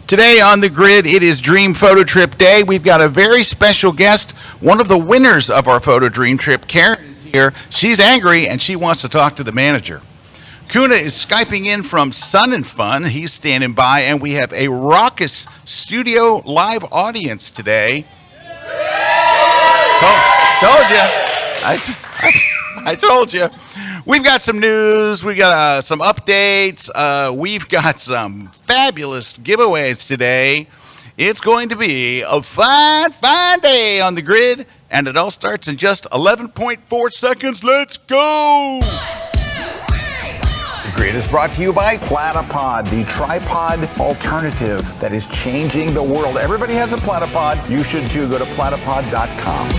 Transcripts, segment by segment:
Today on the grid, it is Dream Photo Trip Day. We've got a very special guest, one of the winners of our Photo Dream Trip. Karen is here. She's angry and she wants to talk to the manager. Kuna is Skyping in from Sun and Fun. He's standing by, and we have a raucous studio live audience today. Told you. I told you. We've got some news. We got some updates. We've got some fabulous giveaways today. It's going to be a fine, fine day on the grid, and it all starts in just 11.4 seconds. Let's go. The grid is brought to you by Platypod, the tripod alternative that is changing the world. Everybody has a Platypod. You should too. Go to platypod.com.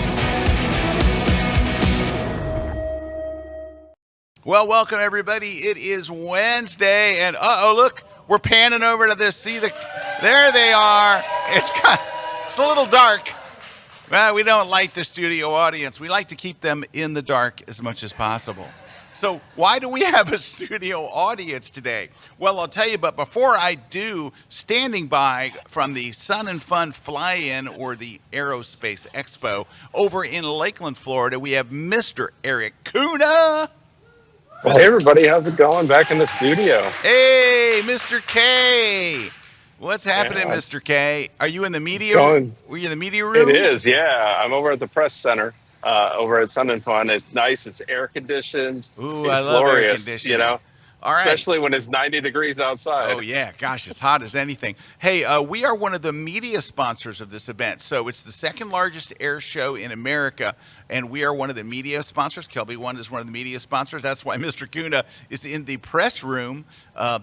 Well, welcome everybody. It is Wednesday, and look, we're panning over to this. See there they are. It's a little dark. Well, we don't like the studio audience. We like to keep them in the dark as much as possible. So why do we have a studio audience today? Well, I'll tell you, but before I do, standing by from the Sun and Fun Fly-In, or the Aerospace Expo over in Lakeland, Florida, we have Mr. Erik Kuna. Well, hey everybody, how's it going? Back in the studio. Hey, Mr. K. What's happening, Mr. K? Are you in the media room? Were you in the media room? It is, yeah. I'm over at the press center, over at Sun and Fun. It's nice. It's air conditioned. Ooh, it's I love glorious, air conditioning. you know. All right. Especially when it's 90 degrees outside. Oh, yeah. Gosh, it's hot as anything. Hey, we are one of the media sponsors of this event. So it's the second largest air show in America, and we are one of the media sponsors. KelbyOne is one of the media sponsors. That's why Mr. Kuna is in the press room,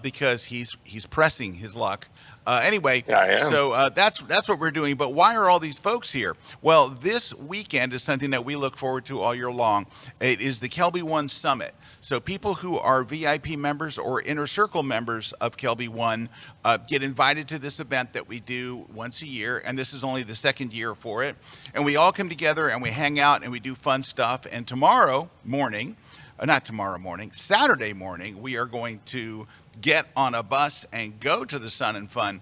because he's pressing his luck. Anyway, yeah, so that's what we're doing. But why are all these folks here? Well, this weekend is something that we look forward to all year long. It is the KelbyOne Summit. So people who are VIP members or Inner Circle members of KelbyOne get invited to this event that we do once a year, and this is only the second year for it. And we all come together and we hang out and we do fun stuff. And Saturday morning, we are going to get on a bus and go to the Sun and Fun,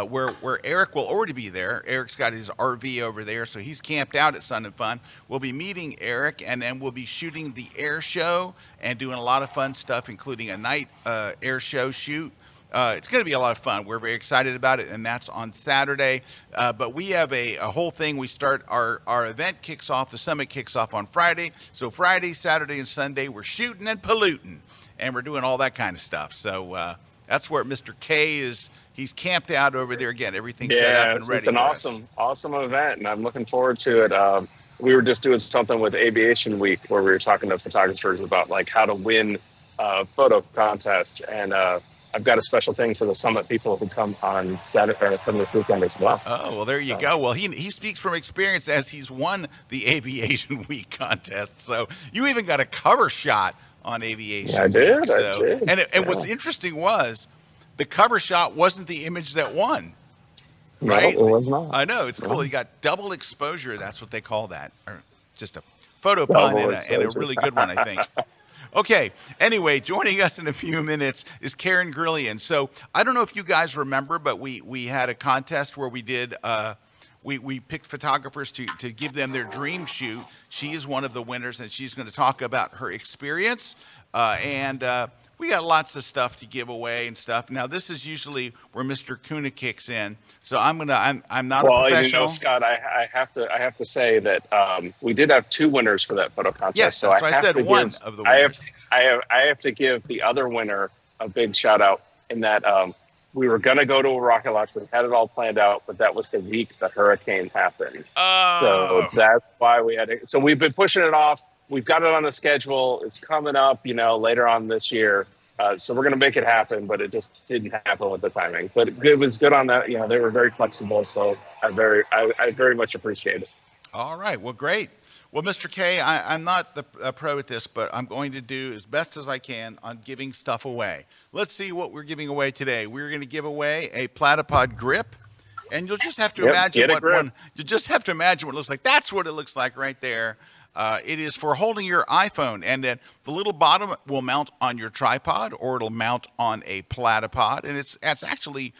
where Erik will already be there. Erik's got his RV over there, so he's camped out at Sun and Fun. We'll be meeting Erik, and then we'll be shooting the air show and doing a lot of fun stuff, including a night air show shoot. It's going to be a lot of fun. We're very excited about it, and that's on Saturday. But we have a whole thing. We start our event kicks off. The summit kicks off on Friday. So Friday, Saturday, and Sunday, we're shooting and polluting, and we're doing all that kind of stuff. So that's where Mr. K is. He's camped out over there again. Everything's set up and ready. It's an awesome event, and I'm looking forward to it. We were just doing something with Aviation Week where we were talking to photographers about like how to win photo contests, and I've got a special thing for the summit people who come on Saturday from this weekend as well. Oh, well, there you go. Well, he speaks from experience as he's won the Aviation Week contest. So you even got a cover shot on Aviation Week. I did. And what's interesting was the cover shot wasn't the image that won. Right? No, it was not. I know. It's cool. No. You got double exposure. That's what they call that. Or just a photo pun and a really good one, I think. Okay, anyway, joining us in a few minutes is Karen Grillion. So I don't know if you guys remember, but we had a contest where we did, we picked photographers to give them their dream shoot. She is one of the winners, and she's going to talk about her experience. And we got lots of stuff to give away and stuff. Now, this is usually where Mr. Kuna kicks in. So I'm not a professional. Well, you know, Scott, I have to say that we did have two winners for that photo contest. Yes, so that's why I said one of the winners. I have to give the other winner a big shout out in that we were going to go to a rocket launch. We had it all planned out, but that was the week the hurricane happened. Oh. So that's why we had it. So we've been pushing it off. We've got it on the schedule. It's coming up, later on this year. So we're going to make it happen, but it just didn't happen with the timing. But it was good on that. They were very flexible. So I very much appreciate it. All right. Well, great. Well, Mr. K, I'm not a pro at this, but I'm going to do as best as I can on giving stuff away. Let's see what we're giving away today. We're going to give away a Platypod grip, and you'll just have to imagine what it looks like. That's what it looks like right there. It is for holding your iPhone, and then the little bottom will mount on your tripod, or it'll mount on a Platypod, and it's actually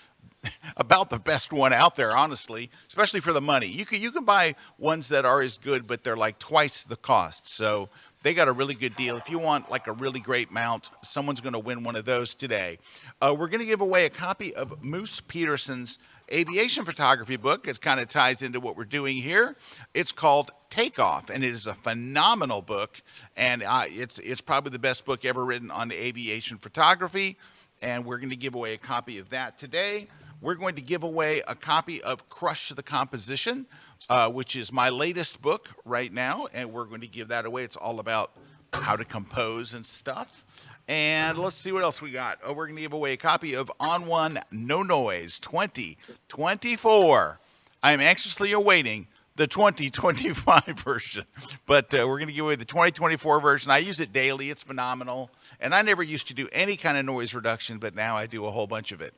about the best one out there, honestly, especially for the money. You can buy ones that are as good, but they're like twice the cost. So they got a really good deal. If you want like a really great mount, someone's going to win one of those today. We're going to give away a copy of Moose Peterson's aviation photography book. It kind of ties into what we're doing here. It's called Takeoff, and it is a phenomenal book, and it's probably the best book ever written on aviation photography, and we're going to give away a copy of that today. We're going to give away a copy of Crush the Composition, which is my latest book right now, and we're going to give that away. It's all about how to compose and stuff. And let's see what else we got. Oh, we're going to give away a copy of On One No Noise 2024. I am anxiously awaiting the 2025 version, but we're going to give away the 2024 version. I use it daily. It's phenomenal. And I never used to do any kind of noise reduction, but now I do a whole bunch of it.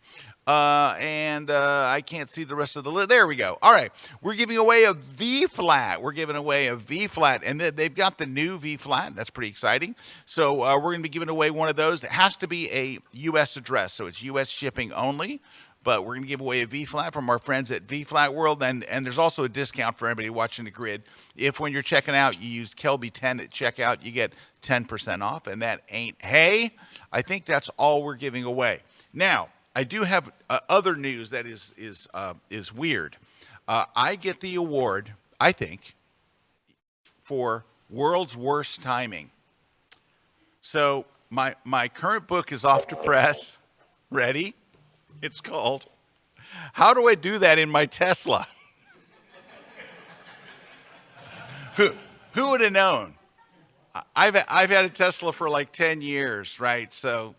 I can't see the rest of the list. There we go. All right. We're giving away a V flat. We're giving away a V flat, and they've got the new V flat. That's pretty exciting. So we're going to be giving away one of those. It has to be a U.S. address, so it's U.S. shipping only. But we're going to give away a V-Flat from our friends at V-Flat World. And there's also a discount for everybody watching the grid. If when you're checking out, you use Kelby10 at checkout, you get 10% off. And that ain't hay. I think that's all we're giving away. Now, I do have other news that is weird. I get the award, I think, for world's worst timing. So my current book is off to press. Ready? It's called How Do I Do That in My Tesla? Who would have known? I've had a Tesla for like 10 years, right? So,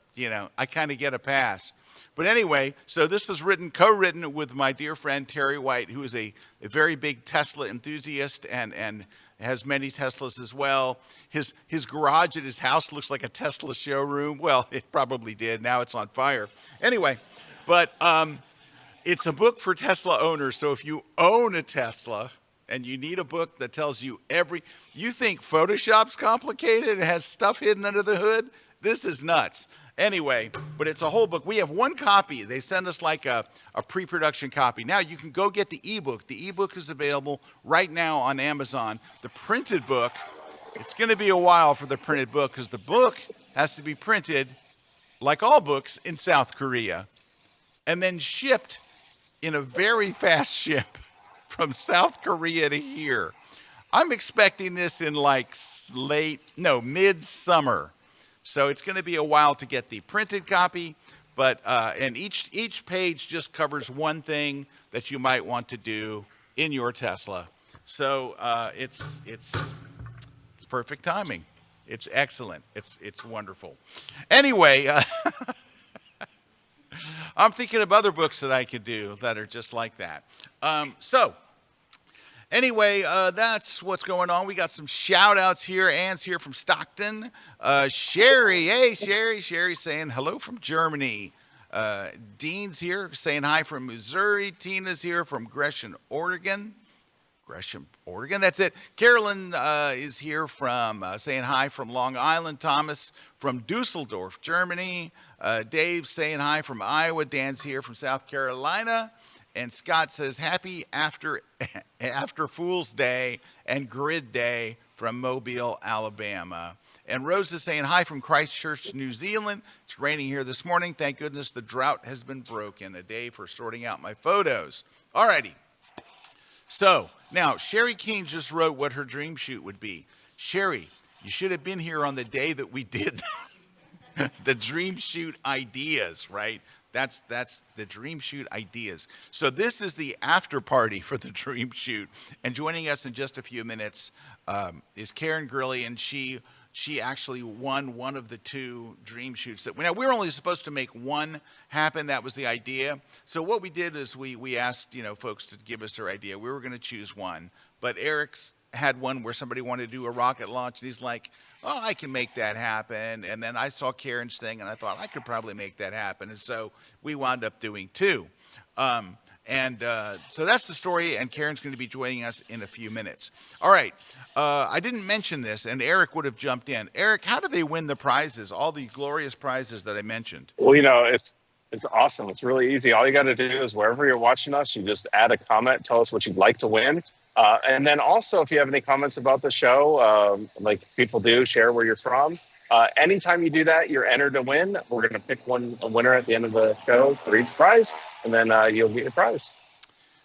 I kind of get a pass. But anyway, so this was co-written with my dear friend Terry White, who is a very big Tesla enthusiast and has many Teslas as well. His garage at his house looks like a Tesla showroom. Well, it probably did. Now it's on fire. Anyway. But it's a book for Tesla owners. So if you own a Tesla and you need a book that tells you you think Photoshop's complicated, it has stuff hidden under the hood, this is nuts. Anyway, but it's a whole book. We have one copy. They send us like a pre-production copy. Now you can go get the ebook. The ebook is available right now on Amazon. The printed book, it's going to be a while for the printed book because the book has to be printed, like all books, in South Korea. And then shipped in a very fast ship from South Korea to here. I'm expecting this in like mid-summer. So it's going to be a while to get the printed copy, but and each page just covers one thing that you might want to do in your Tesla. So it's perfect timing. It's excellent. It's wonderful. Anyway. I'm thinking of other books that I could do that are just like that. Anyway, that's what's going on. We got some shout outs here. Ann's here from Stockton. Sherry, hey, Sherry. Sherry saying hello from Germany. Dean's here saying hi from Missouri. Tina's here from Gresham, Oregon. That's it. Carolyn is here from saying hi from Long Island. Thomas from Dusseldorf, Germany. Dave saying hi from Iowa. Dan's here from South Carolina. And Scott says happy after Fool's Day and Grid Day from Mobile, Alabama. And Rose is saying hi from Christchurch, New Zealand. It's raining here this morning. Thank goodness the drought has been broken. A day for sorting out my photos. All righty. So now Sherry King just wrote what her dream shoot would be. Sherry, you should have been here on the day that we did the dream shoot ideas, right? That's the dream shoot ideas. So this is the after party for the dream shoot. And joining us in just a few minutes is Karen Grillion. She actually won one of the two dream shoots. Now, we were only supposed to make one happen. That was the idea. So what we did is we asked folks to give us their idea. We were going to choose one. But Eric's had one where somebody wanted to do a rocket launch. And he's like, oh, I can make that happen. And then I saw Karen's thing, and I thought I could probably make that happen. And so we wound up doing two. So that's the story, and Karen's going to be joining us in a few minutes. All right. I didn't mention this, and Erik would have jumped in. Erik, how do they win the prizes, all the glorious prizes that I mentioned? Well, It's awesome. It's really easy. All you got to do is wherever you're watching us, you just add a comment, tell us what you'd like to win. And then also, if you have any comments about the show, like people do, share where you're from. Anytime you do that, you're entered to win. We're going to pick a winner at the end of the show for each prize, and then you'll get your prize.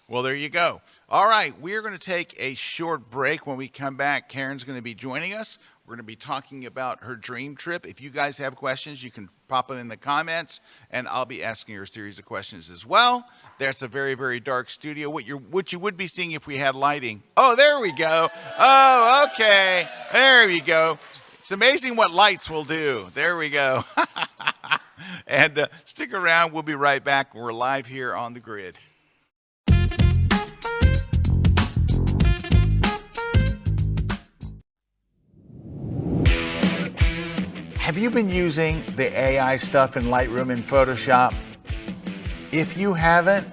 Well, there you go. All right, we're going to take a short break. When we come back, Karen's going to be joining us. We're going to be talking about her dream trip. If you guys have questions, you can pop them in the comments, and I'll be asking her a series of questions as well. That's a very, very dark studio. What you would be seeing if we had lighting. Oh, there we go. Oh, okay. There we go. It's amazing what lights will do. There we go. And stick around. We'll be right back. We're live here on the grid. Have you been using the AI stuff in Lightroom and Photoshop? If you haven't,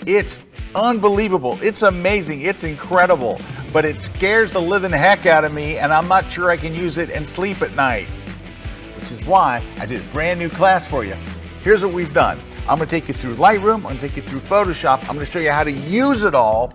it's unbelievable. It's amazing. It's incredible. But it scares the living heck out of me, and I'm not sure I can use it and sleep at night. Which is why I did a brand new class for you. Here's what we've done. I'm going to take you through Lightroom. I'm going to take you through Photoshop. I'm going to show you how to use it all.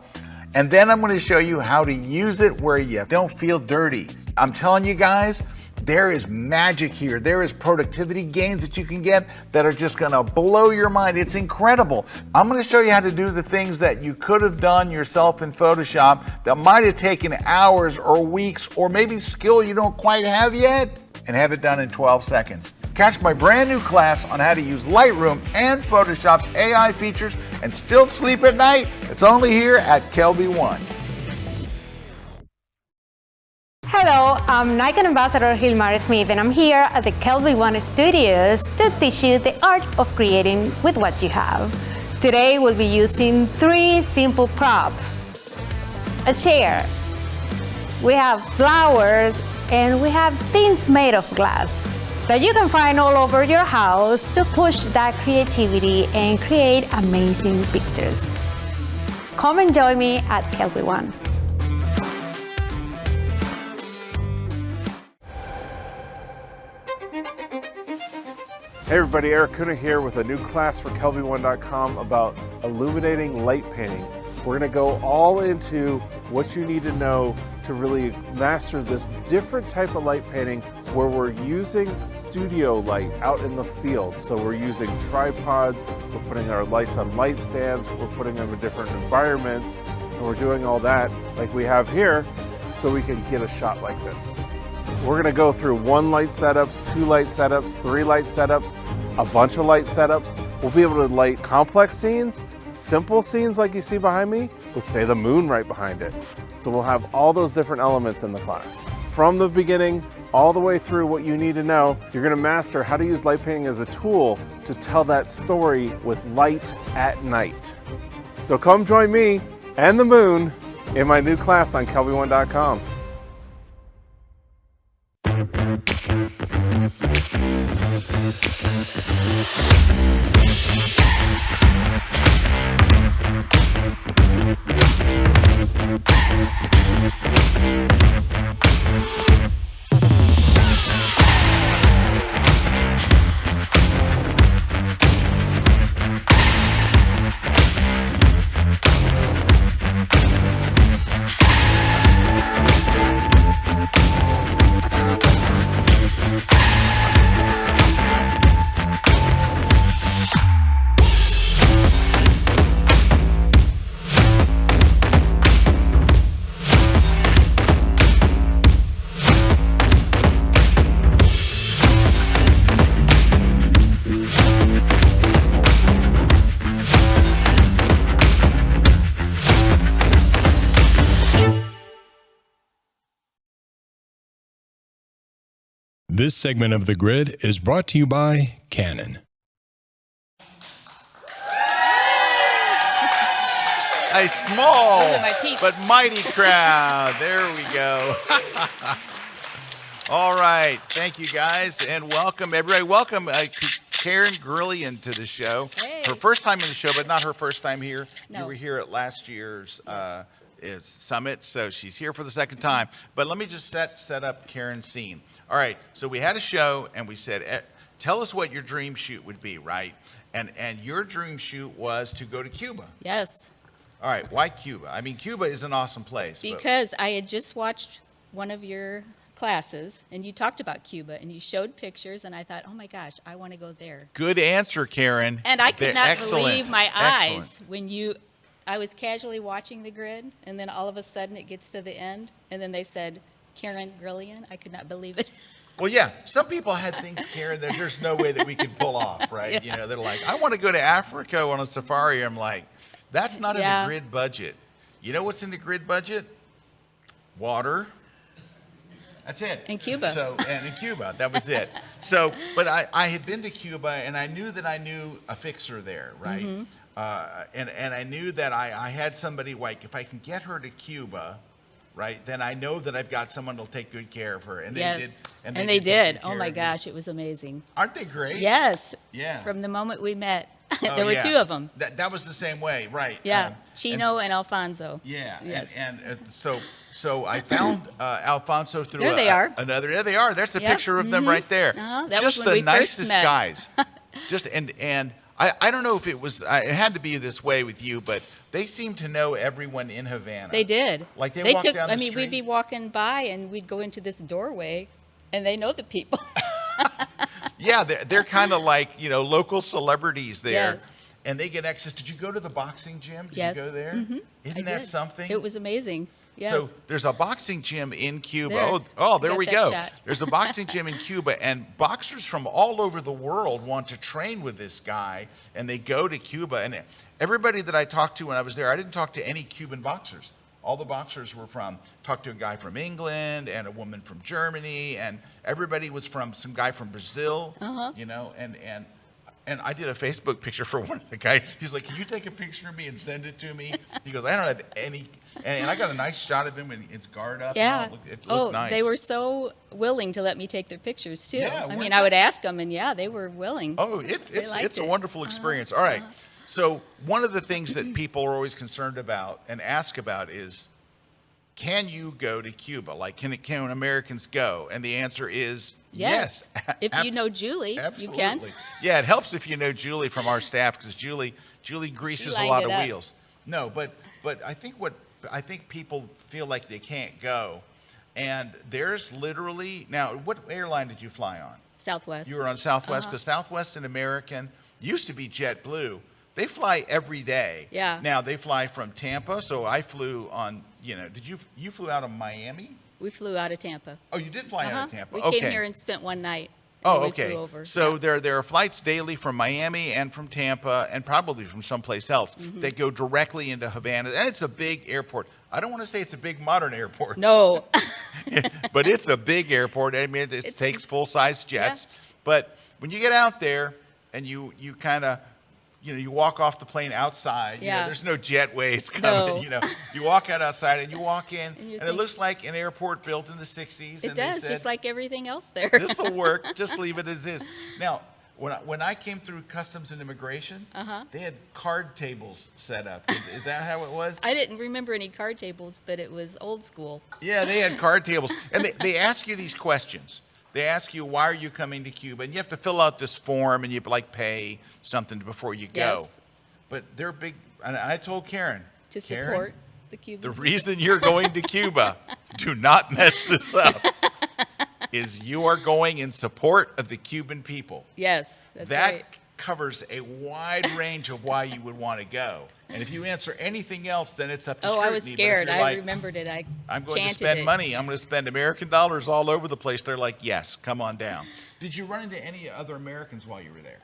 And then I'm going to show you how to use it where you don't feel dirty. I'm telling you guys, there is magic here. There is productivity gains that you can get that are just going to blow your mind. It's incredible. I'm going to show you how to do the things that you could have done yourself in Photoshop that might have taken hours or weeks or maybe skill you don't quite have yet, and have it done in 12 seconds. Catch my brand new class on how to use Lightroom and Photoshop's AI features and still sleep at night. It's only here at KelbyOne. Hello, I'm Nikon Ambassador Hilmar Smith, and I'm here at the KelbyOne Studios to teach you the art of creating with what you have. Today we'll be using 3 simple props. A chair, we have flowers, and we have things made of glass that you can find all over your house to push that creativity and create amazing pictures. Come and join me at KelbyOne. Hey everybody, Erik Kuna here with a new class for KelbyOne.com about illuminating light painting. We're going to go all into what you need to know to really master this different type of light painting where we're using studio light out in the field. So we're using tripods, we're putting our lights on light stands, we're putting them in different environments, and we're doing all that like we have here so we can get a shot like this. We're going to go through 1 light setups, 2 light setups, 3 light setups, a bunch of light setups. We'll be able to light complex scenes, simple scenes like you see behind me, with say the moon right behind it. So we'll have all those different elements in the class. From the beginning all the way through what you need to know, you're going to master how to use light painting as a tool to tell that story with light at night. So come join me and the moon in my new class on KelbyOne.com. This segment of The Grid is brought to you by Canon. A small but mighty crowd. There we go. All right. Thank you, guys, and welcome, everybody. Welcome to Karen Grillion to the show. Hey. Her first time in the show, but not her first time here. No. You were here at last year's summit, so she's here for the second time. But let me just set up Karen's scene. All right, so we had a show, and we said, tell us what your dream shoot would be, right? And your dream shoot was to go to Cuba. Yes, All right, why Cuba? I mean, Cuba is an awesome place. but- because I had just watched one of your classes, and you talked about Cuba, and you showed pictures, and I thought, oh my gosh, I want to go there. Good answer, Karen. And I could not Excellent. believe my Excellent. eyes when I was casually watching the grid, and then all of a sudden it gets to the end, and then they said, Karen Grillion. I could not believe it. Well, yeah, some people had things, Karen, that there's no way that we could pull off, right? Yeah. You know, they're like, I want to go to Africa on a safari. I'm like, that's not in Yeah. the grid budget. You know what's in the grid budget? Water. That's it. In Cuba. And in Cuba, that was it. So, but I had been to Cuba, and I knew that I knew a fixer there, right? Mm-hmm. And I knew that I had somebody like, if I can get her to Cuba, right, then I know that I've got someone that'll take good care of her. And Yes. they did. And they they take did. good Oh care my of me. gosh, it was amazing. Aren't they great? Yes. Yeah. From the moment we met, Oh, there were yeah. two of them. That was the same way, right? Yeah, Chino and Alfonso. Yeah, Yes. and so I found Alfonso through There they are. another. There they are. There's a Yep. picture of them right there. Uh-huh. That Just was when the we first nicest met. guys. Just and I don't know if it was it had to be this way with you, but they seemed to know everyone in Havana. They did. Like they walked took. down the I mean, we'd be street. walking by and we'd go into this doorway, and they know the people. Yeah, they're kind of like local celebrities there. Yes. And they get access. Did you go to the boxing gym? Did Yes. you go there? Mhm. Isn't I that did. something? It was amazing. Yes. So there's a boxing gym in Cuba. There. Oh, there Got we that go. shot. There's a boxing gym in Cuba, and boxers from all over the world want to train with this guy, and they go to Cuba. And everybody that I talked to when I was there, I didn't talk to any Cuban boxers. All the boxers were talked to a guy from England and a woman from Germany, and everybody was from some guy from Brazil, and I did a Facebook picture for one of the guys. He's like, can you take a picture of me and send it to me? He goes, I don't have any. And I got a nice shot of him and it's guard up. Yeah. And it looked nice. they were so willing to let me take their pictures too. Yeah, I weren't mean, they? I would ask them, and yeah, they were willing. Oh, it's liked a it. wonderful experience. All right. So one of the things that people are always concerned about and ask about is, can you go to Cuba? Like, can Americans go? And the answer is yes. If you know Julie, Absolutely. you can. Yeah, it helps if you know Julie from our staff, because Julie greases a lined lot it of up. wheels. No, but I think people feel like they can't go, and there's literally now. What airline did you fly on? Southwest. You were on Southwest, because Southwest and American used to be JetBlue. They fly every day. Yeah. Now they fly from Tampa, so I flew on. Did you flew out of Miami? We flew out of Tampa. Oh, you did fly out of Tampa. We Okay. came here and spent one night. and Oh, then we okay. Flew over. So Yeah. there are flights daily from Miami and from Tampa and probably from someplace else that go directly into Havana, and it's a big airport. I don't want to say it's a big modern airport, No. but it's a big airport. I mean, it takes full-size jets. But when you get out there and you kind of you walk off the plane outside. Yeah. There's no jetways coming. No. You walk out outside and you walk in, And you and it think- looks like an airport built in the 60s. It and they does, said, just like everything else there. this will work. Just leave it as is. Now, when I came through customs and immigration, they had card tables set up. Is that how it was? I didn't remember any card tables, but it was old school. Yeah, they had card tables, and they ask you these questions. They ask you, why are you coming to Cuba? And you have to fill out this form, and you pay something before you go. Yes. But they're big. And I told Karen To Karen, support the Cuban. the reason you're going to Cuba, do not mess this up, is you are going in support of the Cuban people. Yes, that's That right. covers a wide range of why you would want to go. And if you answer anything else, then it's up to Oh, scrutiny. I was But if scared. you're I like, remembered it. I'm going to chanted spend it. money. I'm going to spend American dollars all over the place. They're like, yes, come on down. Did you run into any other Americans while you were there?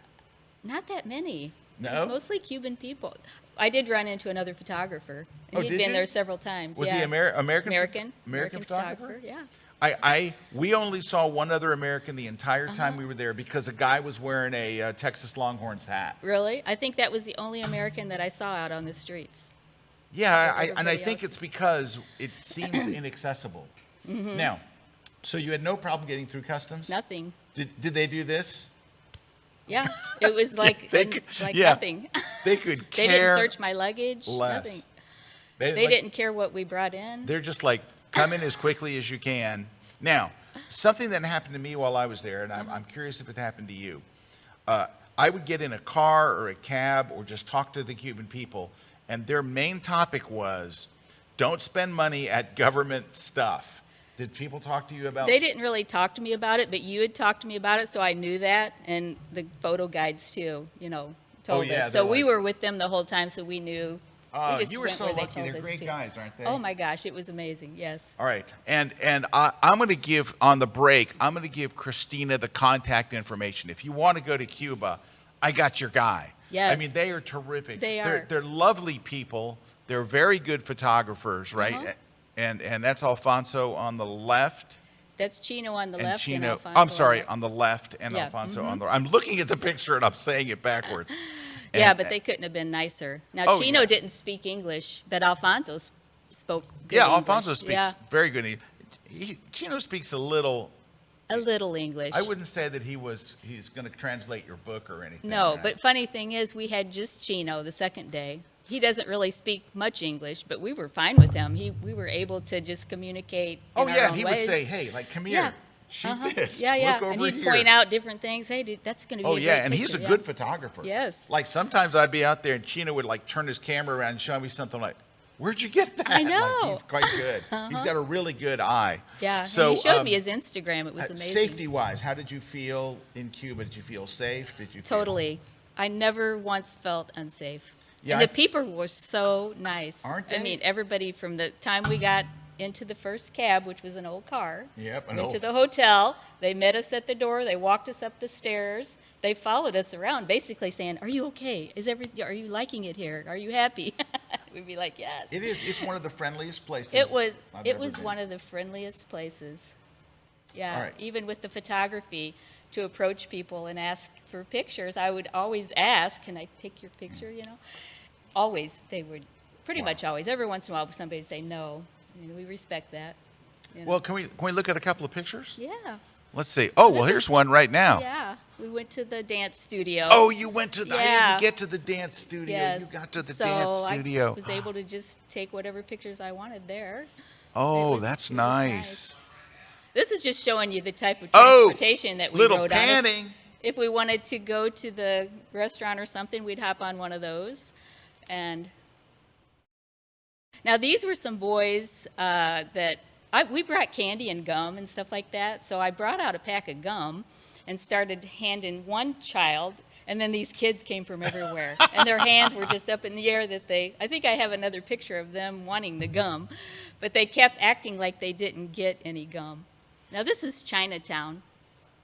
Not that many. No? It was mostly Cuban people. I did run into another photographer, and Oh, he'd did been you? there several times. Was yeah. he American American photographer? Yeah. We only saw one other American the entire time we were there, because a guy was wearing a Texas Longhorns hat. Really? I think that was the only American that I saw out on the streets. Yeah, But and I everybody think else- it's because it seems inaccessible. Now, so you had no problem getting through customs? Nothing. Did they do this? Yeah. It was like They could- like yeah. nothing. They could They care didn't search my luggage. less. Nothing. They They didn't care what we brought in. They're just like, come in as quickly as you can. Now, something that happened to me while I was there, and I'm curious if it happened to you. I would get in a car or a cab or just talk to the Cuban people, and their main topic was, don't spend money at government stuff. Did people talk to you about? They didn't really talk to me about it, but you had talked to me about it, so I knew that, and the photo guides too, told yeah, us. So we like- were with them the whole time, so we knew. We just You were went so where they lucky. told They're us great to. guys, aren't they? Oh my gosh, it was amazing. Yes. All right, and I'm going to give, on the break, I'm going to give Christina the contact information. If you want to go to Cuba, I got your guy. Yes. I mean, they are terrific. They are. They're lovely people. They're very good photographers, right? Uh-huh. And that's Alfonso on the left. That's Chino on the And left and Chino, Alfonso I'm sorry, on the on the left and Yeah, Alfonso on the right. I'm looking at the picture and I'm saying it backwards. Yeah, And- but they couldn't have been nicer. Now, Oh, Chino yeah. didn't speak English, but Alfonso spoke good Yeah, English. Alfonso speaks Yeah, very good. Chino speaks a little. a little English. I wouldn't say that he's going to translate your book or anything. No, right? but funny thing is, we had just Chino the second day. He doesn't really speak much English, but we were fine with him. We were able to just communicate. Oh in our yeah, own and he ways. would say, "Hey, like, come here, Yeah. shoot Uh-huh. this. Yeah, yeah. Look over And he'd here." point out different things. Hey, dude, that's going to be Oh a yeah, great and he's a picture. good Yeah. photographer. Yes. Like sometimes I'd be out there and Chino would like turn his camera around and show me something like, "Where'd you get that?" I know. Like, he's quite good. He's got a really good eye. Yeah, So and he showed me his Instagram. It was amazing. Safety-wise, how did you feel in Cuba? Did you feel safe? Did you feel- Totally. I never once felt unsafe. Yeah, and the I- people were so nice. Aren't I they? mean, everybody from the time we got into the first cab, which was an old car, Yep, went to the hotel. They met us at the door. They walked us up the stairs. They followed us around, basically saying, "Are you okay? Are you liking it here? Are you happy?" We'd be like, "Yes." It is. It's one of the friendliest places. It was. I've It ever was been. one of the friendliest places. Yeah. All right. Even with the photography, to approach people and ask for pictures, I would always ask, "Can I take your picture?" Always, they would. Pretty much always. Every once in a while, somebody would say no. We respect that. Well, can we look at a couple of pictures? Yeah. Let's see. Oh, well, This here's is- one right now. Yeah. We went to the dance studio. Oh, you went to the. I Yeah. didn't get to the dance studio. Yes. You got to the so dance studio. I was able to just take whatever pictures I wanted there. Oh, was- that's it was nice. This is just showing you the type of Oh, transportation that we little rode on. panning. If we wanted to go to the restaurant or something, we'd hop on one of those. And now these were some boys we brought candy and gum and stuff like that. So I brought out a pack of gum and started handing one child, and then these kids came from everywhere. And their hands were just up in the air I think I have another picture of them wanting the gum, but they kept acting like they didn't get any gum. Now this is Chinatown.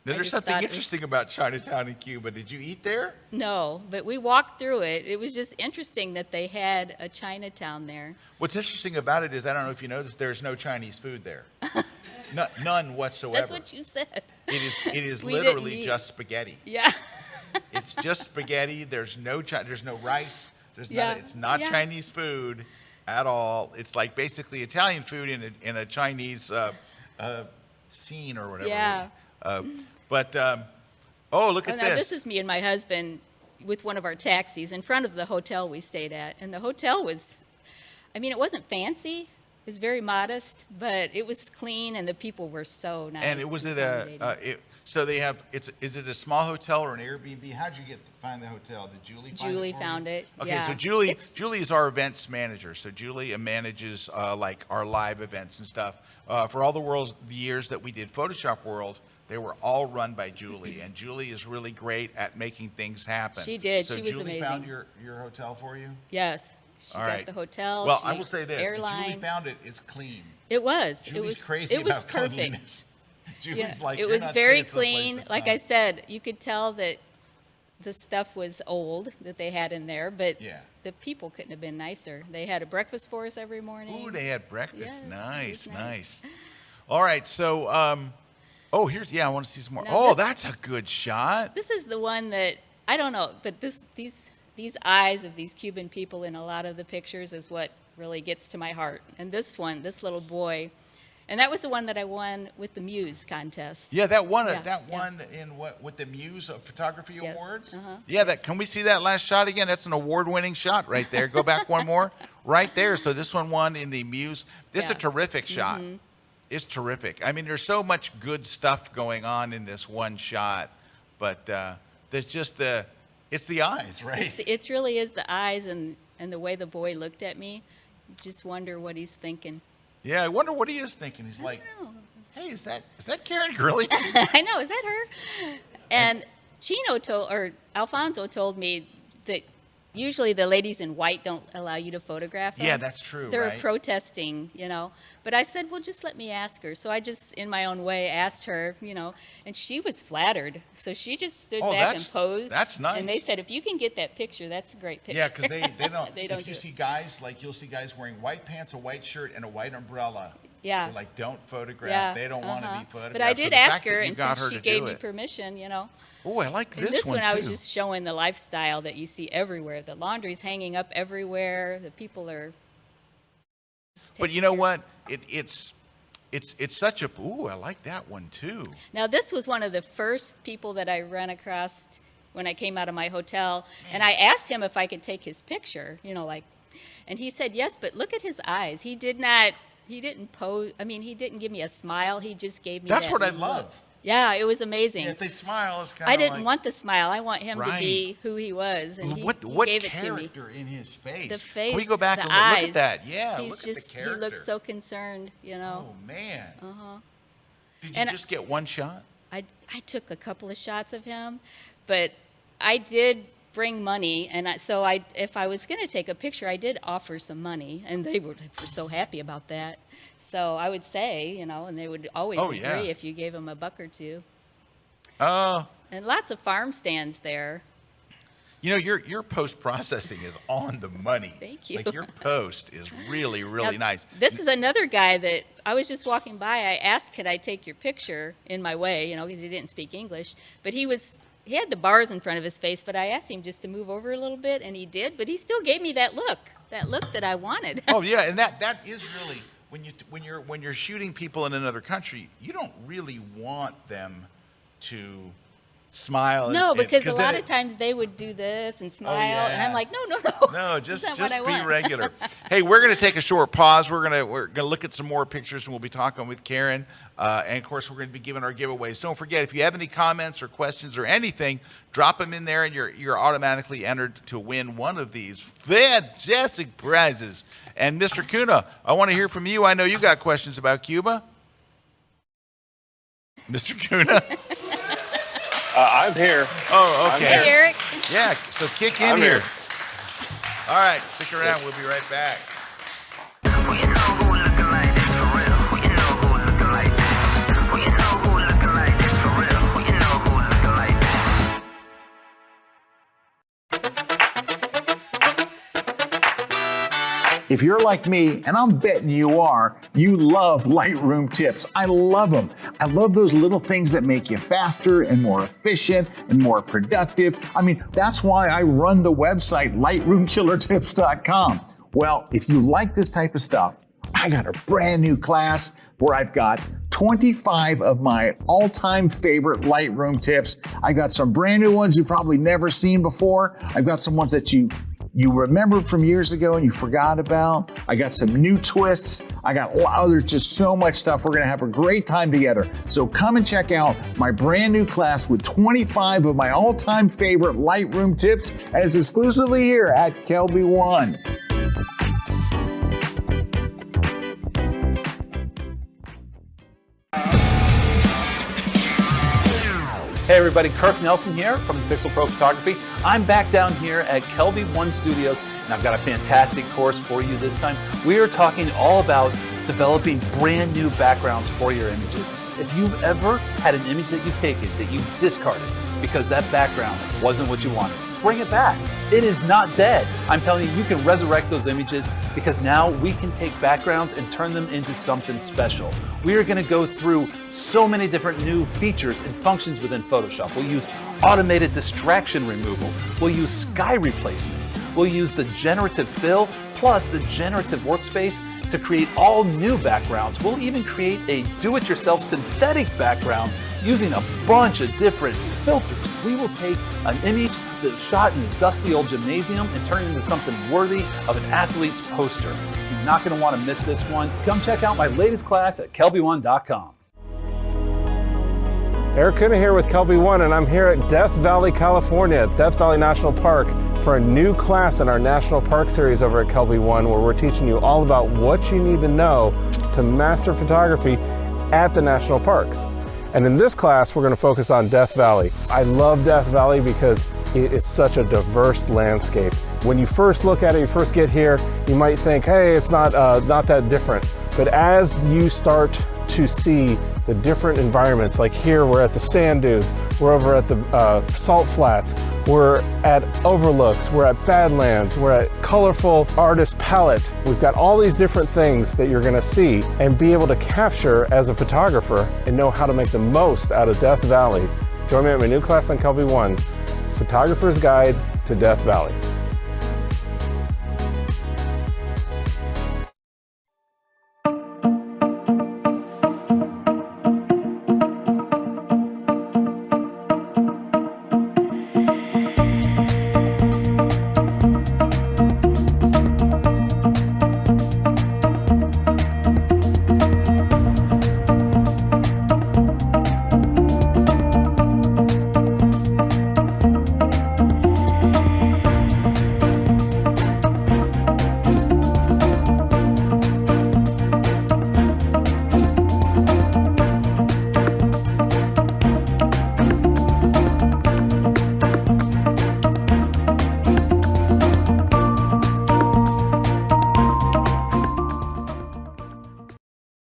Now, I there's just something thought it was- interesting about Chinatown in Cuba. Did you eat there? No, but we walked through it. It was just interesting that they had a Chinatown there. What's interesting about it is, I don't know if you noticed, there's no Chinese food there. None whatsoever. That's what you said. It is We didn't literally eat. just spaghetti. Yeah. It's just spaghetti. There's no rice. Yeah, It's not yeah. Chinese food at all. It's like basically Italian food in a Chinese scene or whatever. Yeah. Oh, look at Now this. this is me and my husband with one of our taxis in front of the hotel we stayed at. And the hotel was, it wasn't fancy. It was very modest, but it was clean and the people were so nice. And was it accommodating. so they have, is it a small hotel or an Airbnb? How'd you find the hotel? Did Julie find it? Julie for found you? it, Okay, yeah. so Julie is our events manager. So Julie manages like our live events and stuff. For all the years that we did Photoshop World, they were all run by Julie, and Julie is really great at making things happen. She did. So She was Julie amazing. found your hotel for you? Yes. She All got right. the hotel. Well, she- I will say this: if airline. Julie found it. It's clean. It was. Julie's it was crazy It was about perfect. cleanliness. Julie's Yeah, like, it "You're was not very staying someplace clean. that's Like not." I said, you could tell that the stuff was old that they had in there, but Yeah. the people couldn't have been nicer. They had a breakfast for us every morning. Ooh, they had breakfast. Yes, it Nice, was nice. All right, so oh, I want to see some more. Now Oh, this- that's a good shot. This is the one that I don't know, but these eyes of these Cuban people in a lot of the pictures is what really gets to my heart. And this little boy, and that was the one that I won with the Muse contest. Yeah, that one. Yeah, That yeah. one in what with the Muse of Photography Yes, Awards. uh-huh, Yeah, that. Can we see that last shot again? That's an award-winning shot right there. Go back one more. Right there. So this one won in the Muse. This is a Yeah. terrific shot. It's terrific. I mean, there's so much good stuff going on in this one shot, but there's just It's the eyes, right? It really is the eyes and the way the boy looked at me. You just wonder what he's thinking. Yeah, I wonder what he is thinking. He's like, hey, is that Karen Grillion? I know, is that her? And Alfonso told me that usually the ladies in white don't allow you to photograph them. Yeah, that's true. They're right? protesting, But I said, well, just let me ask her. So I just, in my own way, asked her, and she was flattered. So she just stood back and posed. That's nice. And they said, if you can get that picture, that's a great picture. Yeah, because they don't. They if don't you do see it. guys, like you'll see guys wearing white pants, a white shirt, and a white umbrella. Yeah. They're like, don't photograph. Yeah. They don't want to be photographed. But I So did the ask fact that her, you and got since her she to gave do me it. permission, Oh, I like And this one I was too. just showing the lifestyle that you see everywhere. The laundry's hanging up everywhere. The people are. But you know what? It's such a. Ooh, I like that one too. Now, this was one of the first people that I ran across when I came out of my hotel, and I asked him if I could take his picture, and he said yes, but look at his eyes. He didn't pose, he didn't give me a smile, he just gave me That's that what I look. love. Yeah, it was amazing. Yeah, if they smile, it's kind of I didn't like, want the smile. I want him to Right. be who he was, and he what gave it to me. character in his face? The face, Can we go back the and eyes. look at that? Yeah, He's look just, at the character. he looks so concerned, Oh man. Did you And just get one shot? I took a couple of shots of him, but I did bring money, and if I was going to take a picture, I did offer some money, and they were so happy about that. So I would say, and they would always agree yeah. if you gave them a buck or two. Oh. And lots of farm stands there. Your post processing is on the money. Thank you. Like your post is really, really Now, nice. This is another guy that I was just walking by. I asked, could I take your picture in my way, because he didn't speak English. But he had the bars in front of his face, but I asked him just to move over a little bit, and he did. But he still gave me that look that I wanted. Oh yeah, and that is really when you're shooting people in another country, you don't really want them to smile. No, because a then lot of times they would do this and smile, yeah. and I'm like, no. No, just That's not what I be want. regular. Hey, we're gonna take a short pause. We're gonna look at some more pictures, and we'll be talking with Karen. And of course, we're gonna be giving our giveaways. Don't forget, if you have any comments or questions or anything, drop them in there, and you're automatically entered to win one of these fantastic prizes. And Mr. Kuna, I want to hear from you. I know you got questions about Cuba. Mr. Kuna. I'm here. Oh, okay. Hey, Erik. Yeah, so kick in I'm here. here. All right, stick around. We'll be right back. If you're like me, and I'm betting you are, you love Lightroom tips. I love them. I love those little things that make you faster and more efficient and more productive. That's why I run the website lightroomkillertips.com. Well, if you like this type of stuff, I got a brand new class where I've got 25 of my all-time favorite Lightroom tips. I got some brand new ones you've probably never seen before. I've got some ones that you remembered from years ago and you forgot about. I got some new twists. There's just so much stuff. We're gonna have a great time together. So come and check out my brand new class with 25 of my all-time favorite Lightroom tips, and it's exclusively here at KelbyOne. Hey everybody, Kirk Nelson here from Pixel Pro Photography. I'm back down here at KelbyOne Studios, and I've got a fantastic course for you this time. We are talking all about developing brand new backgrounds for your images. If you've ever had an image that you've taken that you discarded because that background wasn't what you wanted, bring it back. It is not dead. I'm telling you, you can resurrect those images because now we can take backgrounds and turn them into something special. We are going to go through so many different new features and functions within Photoshop. We'll use automated distraction removal. We'll use sky replacement. We'll use the generative fill plus the generative workspace to create all new backgrounds. We'll even create a do-it-yourself synthetic background using a bunch of different filters. We will take an image that's shot in a dusty old gymnasium and turn it into something worthy of an athlete's poster. You're not going to want to miss this one. Come check out my latest class at KelbyOne.com. Erik Kuna here with KelbyOne, and I'm here at Death Valley, California, at Death Valley National Park for a new class in our National Park series over at KelbyOne, where we're teaching you all about what you need to know to master photography at the national parks. And in this class, we're going to focus on Death Valley. I love Death Valley because it's such a diverse landscape. When you first look at it, you first get here, you might think, hey, it's not that different. But as you start to see the different environments, like here we're at the sand dunes, we're over at the salt flats, we're at overlooks, we're at badlands, we're at colorful artist palette. We've got all these different things that you're gonna see and be able to capture as a photographer and know how to make the most out of Death Valley. Join me at my new class on KelbyOne, Photographer's Guide to Death Valley.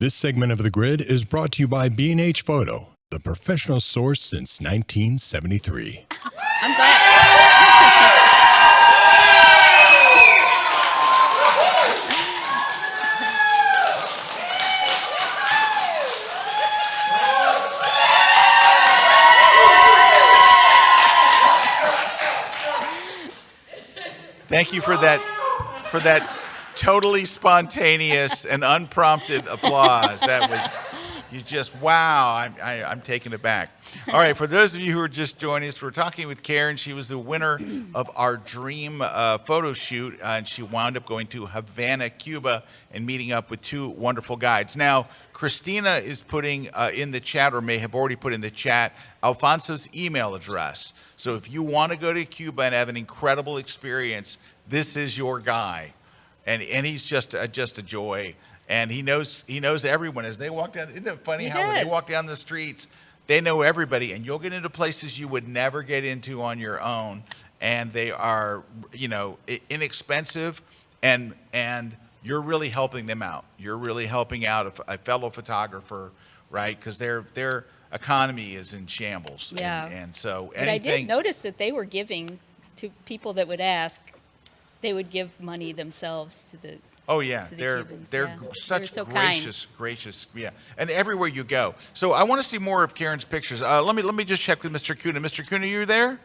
This segment of The Grid is brought to you by B&H Photo, the professional source since 1973. I'm glad. Thank you for that totally spontaneous and unprompted applause. That was, you just, wow, I'm taken aback. All right, for those of you who are just joining us, we're talking with Karen. She was the winner of our dream photo shoot, and she wound up going to Havana, Cuba, and meeting up with two wonderful guides. Now, Christina is putting in the chat, or may have already put in the chat, Alfonso's email address. So if you want to go to Cuba and have an incredible experience, this is your guy. And he's just a joy, and he knows everyone as they walk down. Isn't it funny how when they walk down the streets, they know everybody, and you'll get into places you would never get into on your own, and they are, inexpensive, and you're really helping them out. You're really helping out a fellow photographer, right? Because their economy is in shambles. Yeah. And so But I did notice that they were giving to people that would ask. They would give money themselves to the Cubans. They're such so gracious, yeah. And everywhere you go. So I want to see more of Karen's pictures. Let me just check with Mr. Kuna. Mr. Kuna, you there?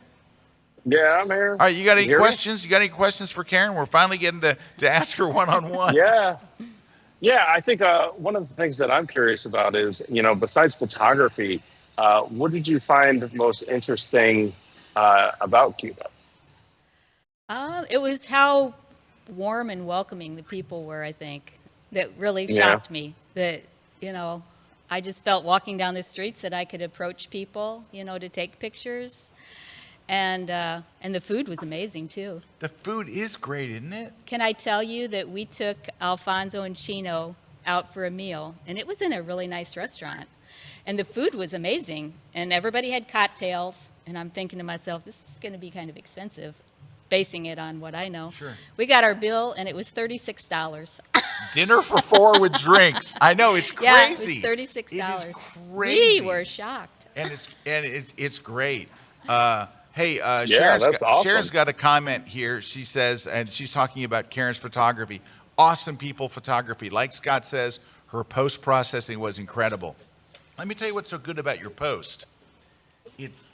Yeah, I'm here. All right, you got any hear me? questions? You got any questions for Karen? We're finally getting to ask her one-on-one. Yeah. I think one of the things that I'm curious about is, besides photography, what did you find most interesting about Cuba? It was how warm and welcoming the people were, I think, that really shocked me. That, I just felt walking down the streets that I could approach people, to take pictures. And the food was amazing, too. The food is great, isn't it? Can I tell you that we took Alfonso and Chino out for a meal, and it was in a really nice restaurant. And the food was amazing, and everybody had cocktails, and I'm thinking to myself, this is going to be kind of expensive. Basing it on what I know. Sure. We got our bill, and it was $36. Dinner for four with drinks. I know, it's crazy. Yeah, it was $36. It is crazy. We were shocked. And it's great. Sharon's that's awesome. Sharon's got a comment here. She says, and she's talking about Karen's photography. Awesome people photography. Like Scott says, her post-processing was incredible. Let me tell you what's so good about your post. It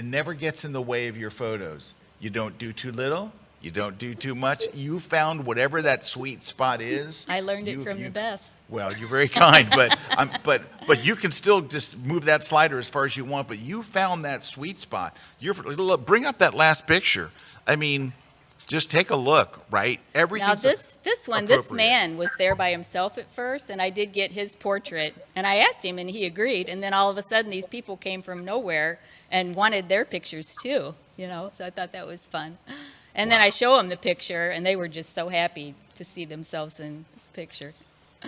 never gets in the way of your photos. You don't do too little. You don't do too much. You found whatever that sweet spot is. I learned it from the best. Well, you're very kind, but you can still just move that slider as far as you want. But you found that sweet spot. Bring up that last picture. I mean, just take a look, right? Now Everything's this one, this appropriate. man was there by himself at first, and I did get his portrait, and I asked him, and he agreed. And then all of a sudden, these people came from nowhere and wanted their pictures too. You know, so I thought that was fun. And then I show them the picture, and they were just so happy to see themselves in the picture.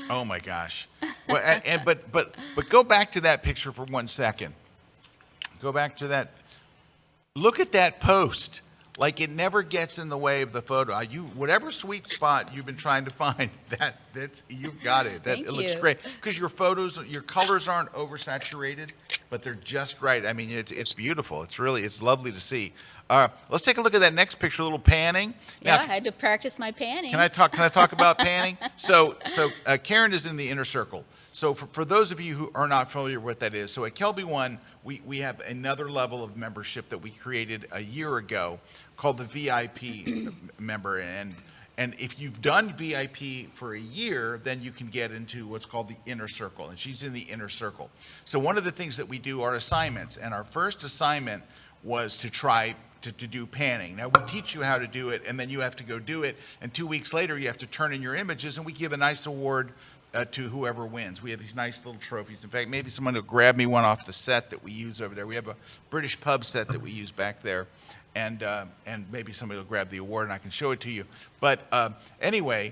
Oh my gosh! Well, but go back to that picture for 1 second. Go back to that. Look at that post. Like it never gets in the way of the photo. Whatever sweet spot you've been trying to find, that's you've got it. Thank It looks you. great because your photos, your colors aren't oversaturated, but they're just right. I mean, it's beautiful. It's lovely to see. Let's take a look at that next picture. A little panning. Yeah, Now, I had to practice my panning. Can I talk about panning? So Karen is in the inner circle. So for those of you who are not familiar with what that is, so at KelbyOne, we have another level of membership that we created a year ago called the VIP member. And if you've done VIP for a year, then you can get into what's called the inner circle. And she's in the inner circle. So one of the things that we do are assignments. And our first assignment was to try to do panning. Now, we teach you how to do it, and then you have to go do it. And 2 weeks later, you have to turn in your images, and we give a nice award to whoever wins. We have these nice little trophies. In fact, maybe someone will grab me one off the set that we use over there. We have a British pub set that we use back there, and maybe somebody will grab the award and I can show it to you. But anyway,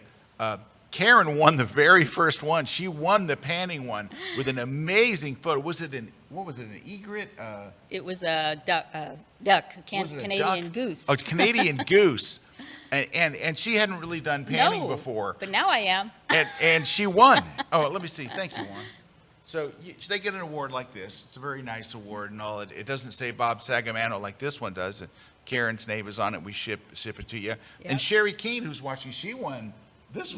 Karen won the very first one. She won the panning one with an amazing photo. What was it, an egret? It was a Was it a Canadian duck? goose. Oh, Canadian goose. And she hadn't really done panning No, before. but now I am. And she won. Oh, let me see. Thank you, Warren. So they get an award like this. It's a very nice award and all. It doesn't say Bob Sagamano like this one does. Karen's name is on it. We ship it to you. Yep. And Sherry Keene, who's watching, she won this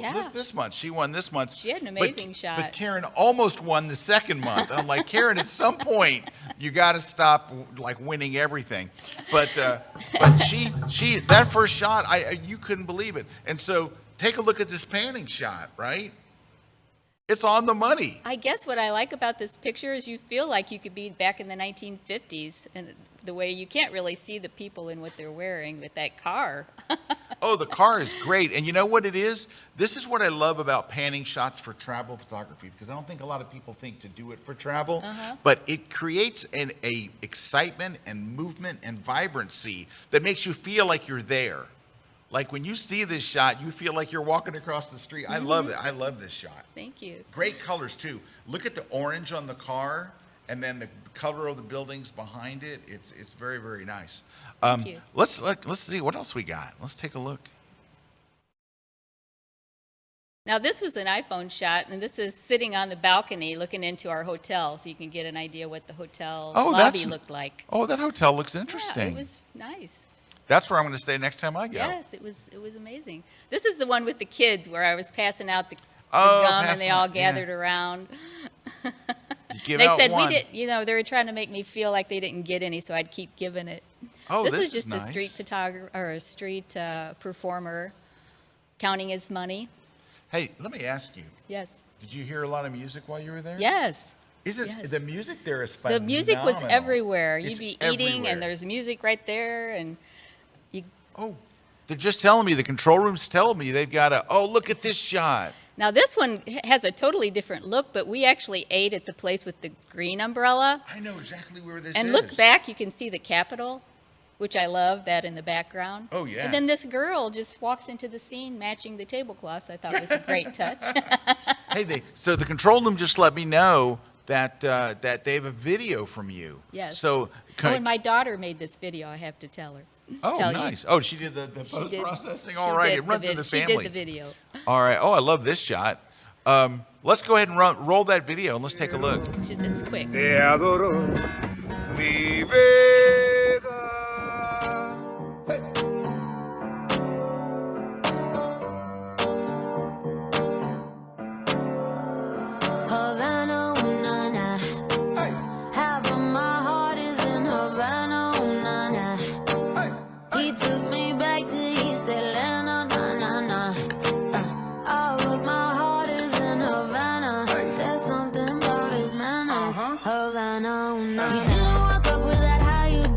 month. She won this month. She had an amazing shot. But Karen almost won the second month. I'm like, Karen, at some point you got to stop like winning everything. But she that first shot, you couldn't believe it. And so take a look at this panning shot, right? It's on the money. I guess what I like about this picture is you feel like you could be back in the 1950s, and the way you can't really see the people and what they're wearing with that car. Oh, the car is great. And you know what it is? This is what I love about panning shots for travel photography, because I don't think a lot of people think to do it for travel, but it creates a excitement and movement and vibrancy that makes you feel like you're there. Like when you see this shot, you feel like you're walking across the street. I love it. I love this shot. Thank you. Great colors too. Look at the orange on the car, and then the color of the buildings behind it. It's very, very nice. Thank you. Let's see what else we got. Let's take a look. Now this was an iPhone shot, and this is sitting on the balcony looking into our hotel, so you can get an idea what the hotel lobby looked like. Oh, that hotel looks interesting. Yeah, it was nice. That's where I'm going to stay next time I go. Yes, it was amazing. This is the one with the kids where I was passing out the Oh, gum and passing they all out, yeah. gathered around. You give They out said one. we did, they were trying to make me feel like they didn't get any, so I'd keep giving it. Oh, this this is just nice. a street photographer or a street performer counting his money. Hey, let me ask you. Yes. Did you hear a lot of music while you were there? Yes. Isn't Yes. the music there is The phenomenal? music was everywhere. It's You'd be eating, everywhere. and there's music right there, and you. Oh, they're just telling me, the control room's telling me they've got look at this shot. Now this one has a totally different look, but we actually ate at the place with the green umbrella. I know exactly where this And is. look back, you can see the Capitol, which I love, that in the background. Oh, yeah. And then this girl just walks into the scene matching the tablecloths. I thought was a great touch. Hey, so the control room just let me know that they have a video from you. Yes. So, And my daughter made this video, I have to tell her. oh, tell you. nice. Oh, she did the She did- post-processing? she All right, did it runs in the family. She did the video. All right. Oh, I love this shot. Let's go ahead and roll that video, and let's take a look. It's quick. Te adoro, mi vida. Havana, ooh, na, na. Half of my heart is in Havana, ooh, na, na. He took me back to East Atlanta, na, na, na. All of my heart is in Havana. There's something about his manners. Havana, ooh, na. You didn't walk up with that, how you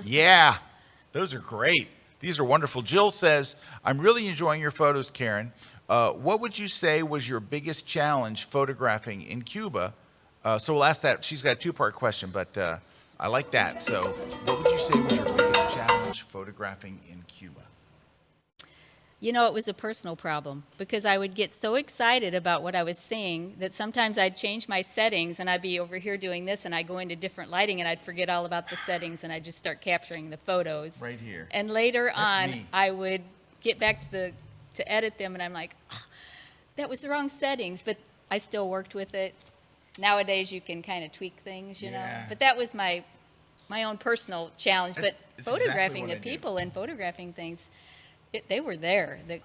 Yeah, those are great. These are wonderful. Jill says, I'm really enjoying your photos, Karen. What would you say was your biggest challenge photographing in Cuba? So we'll ask that. She's got a two-part question, but I like that. So what would you say was your biggest challenge photographing in Cuba? You know, it was a personal problem because I would get so excited about what I was seeing that sometimes I'd change my settings and I'd be over here doing this and I'd go into different lighting and I'd forget all about the settings and I'd just start capturing the photos. Right here. And later That's on, me. I would get back to edit them and I'm like, oh, that was the wrong settings, but I still worked with it. Nowadays, you can kind of tweak things, you know. But that was my own personal challenge. But It's photographing exactly what the I do. people and photographing things, they were there. The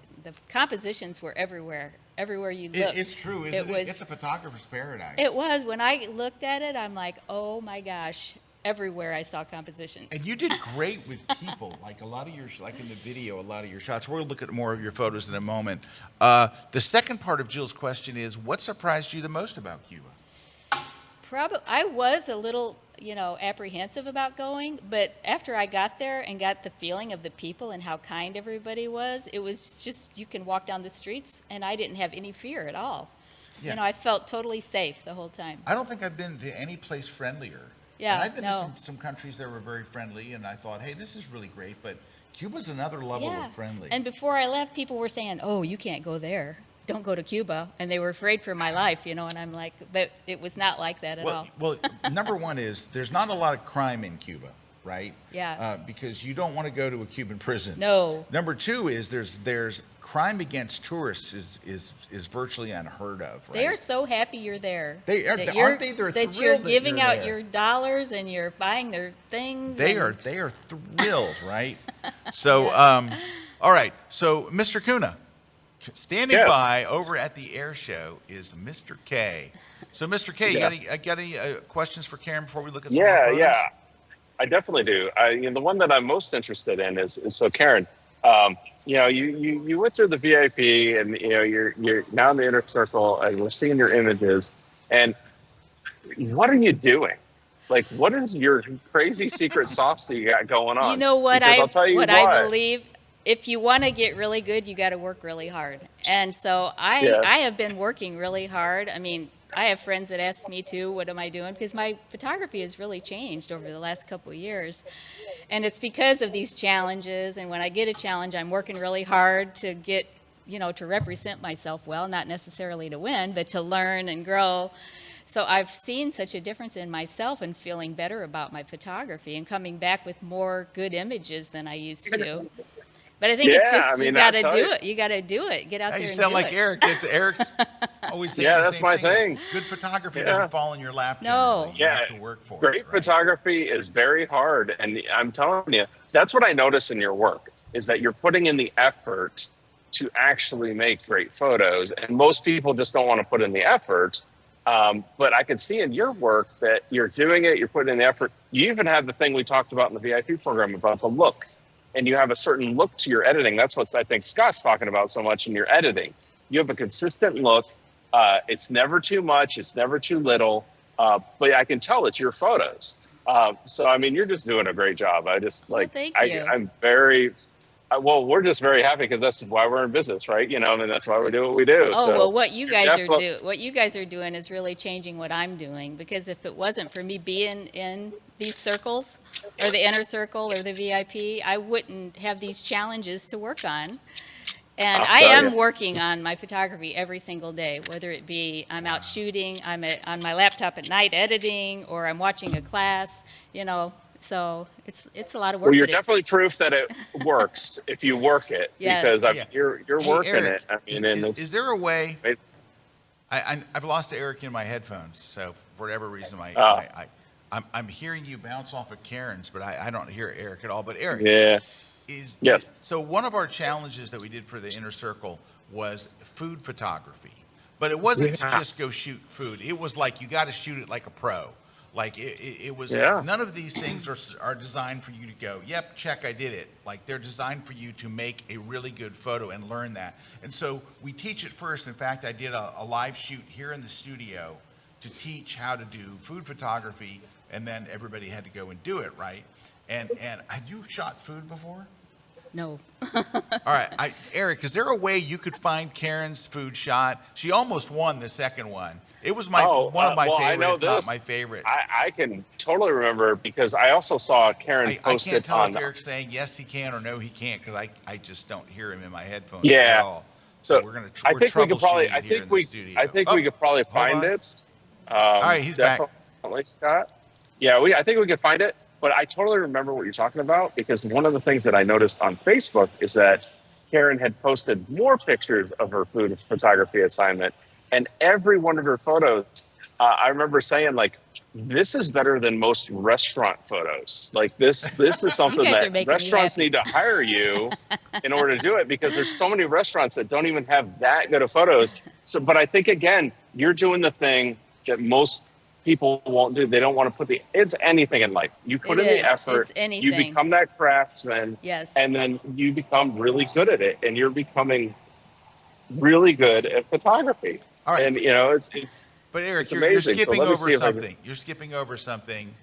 compositions were everywhere. Everywhere you looked. It's true, isn't it? It's a photographer's paradise. It was. When I looked at it, I'm like, oh my gosh. Everywhere I saw compositions. And you did great with people. Like a lot of your, like in the video, a lot of your shots. We'll look at more of your photos in a moment. The second part of Jill's question is, what surprised you the most about Cuba? I was a little, apprehensive about going, but after I got there and got the feeling of the people and how kind everybody was, it was just, you can walk down the streets and I didn't have any fear at all. Yeah. I felt totally safe the whole time. I don't think I've been to any place friendlier. Yeah, and I've been no. to some countries that were very friendly, and I thought, hey, this is really great, but Cuba's another level of friendly. And before I left, people were saying, oh, you can't go there. Don't go to Cuba. And they were afraid for my life, and I'm like, but it was not like that at all. Well, number one is there's not a lot of crime in Cuba, right? Yeah. Because you don't want to go to a Cuban prison. No. Number two is there's crime against tourists is virtually unheard of, right? They are so happy you're there. They are, that aren't they? They're that thrilled you're that giving you're out there. your dollars and you're buying their things. They are thrilled, right? So, all right. So, Mr. Kuna, standing by over at the air show is Mr. K. So, Mr. K, you got any questions for Karen before we look at some more photos? Yeah, I definitely do. The one that I'm most interested in is so Karen. You went through the VIP, and you're now in the inner circle, and we're seeing your images. And what are you doing? Like, what is your crazy secret sauce that you got going on? You know what? Because I'll tell you what why. I believe. If you want to get really good, you got to work really hard. And so I have been working really hard. I mean, I have friends that ask me too, what am I doing? Because my photography has really changed over the last couple of years. And it's because of these challenges. And when I get a challenge, I'm working really hard to get, to represent myself well, not necessarily to win, but to learn and grow. So I've seen such a difference in myself and feeling better about my photography and coming back with more good images than I used to. But I think it's just, you got to do it. You got to do it. Get out there and do it. You sound like Eric. Eric's always saying the that's same my thing. thing. Good photography doesn't fall in your lap. No. generally. You have to work for Great it. Right? photography is very hard. And I'm telling you, that's what I notice in your work, is that you're putting in the effort to actually make great photos. And most people just don't want to put in the effort. But I can see in your work that you're doing it, you're putting in the effort. You even have the thing we talked about in the VIP program about the looks. And you have a certain look to your editing. That's what I think Scott's talking about so much in your editing. You have a consistent look. It's never too much. It's never too little. But I can tell it's your photos. So, I mean, you're just doing a great job. I just thank you. I'm very, we're just very happy because that's why we're in business, right? That's why we do what we do. Oh, so well, what you guys are doing is really changing what I'm doing, because if it wasn't for me being in these circles or the inner circle or the VIP, I wouldn't have these challenges to work on. And I am working on my photography every single day, whether it be I'm out shooting, I'm on my laptop at night editing, or I'm watching a class, So it's a lot of work. Well, you're definitely proof that it works if you work it, because you're working Eric, it. I mean, is there a way? I've lost Eric in my headphones, so for whatever reason, I'm hearing you bounce off of Karen's, but I don't hear Eric at all. But Eric, so one of our challenges that we did for the inner circle was food photography, but it wasn't to just go shoot food. It was like you got to shoot it like a pro. Like it was, none of these things are designed for you to go, yep, check, I did it. Like they're designed for you to make a really good photo and learn that. And so we teach it first. In fact, I did a live shoot here in the studio to teach how to do food photography, and then everybody had to go and do it, right? And had you shot food before? No. All right, Erik, is there a way you could find Karen's food shot? She almost won the second one. It was one of my favorite, if not my favorite. I can totally remember because I also saw Karen post I can't it tell on. if Erik's saying yes he can or no he can't because I just don't hear him in my headphones Yeah. at all. So we're gonna I think we could probably. troubleshooting here in the studio. I think we could probably find it. All right, he's back. Definitely, Scott. Yeah, I think we could find it. But I totally remember what you're talking about because one of the things that I noticed on Facebook is that Karen had posted more pictures of her food photography assignment, and every one of her photos, I remember saying like, "This is better than most restaurant photos. Like this is something that restaurants need to hire you in order to do it because there's so many restaurants that don't even have that good of photos." So, but I think again, you're doing the thing that most people won't do. They don't want to put it's anything in life. You put in the effort, you become that craftsman, and then you become really good at it, and you're becoming really good at photography. All right. And it's But Erik, it's you're amazing. skipping So let me over see if I something. You're skipping over something,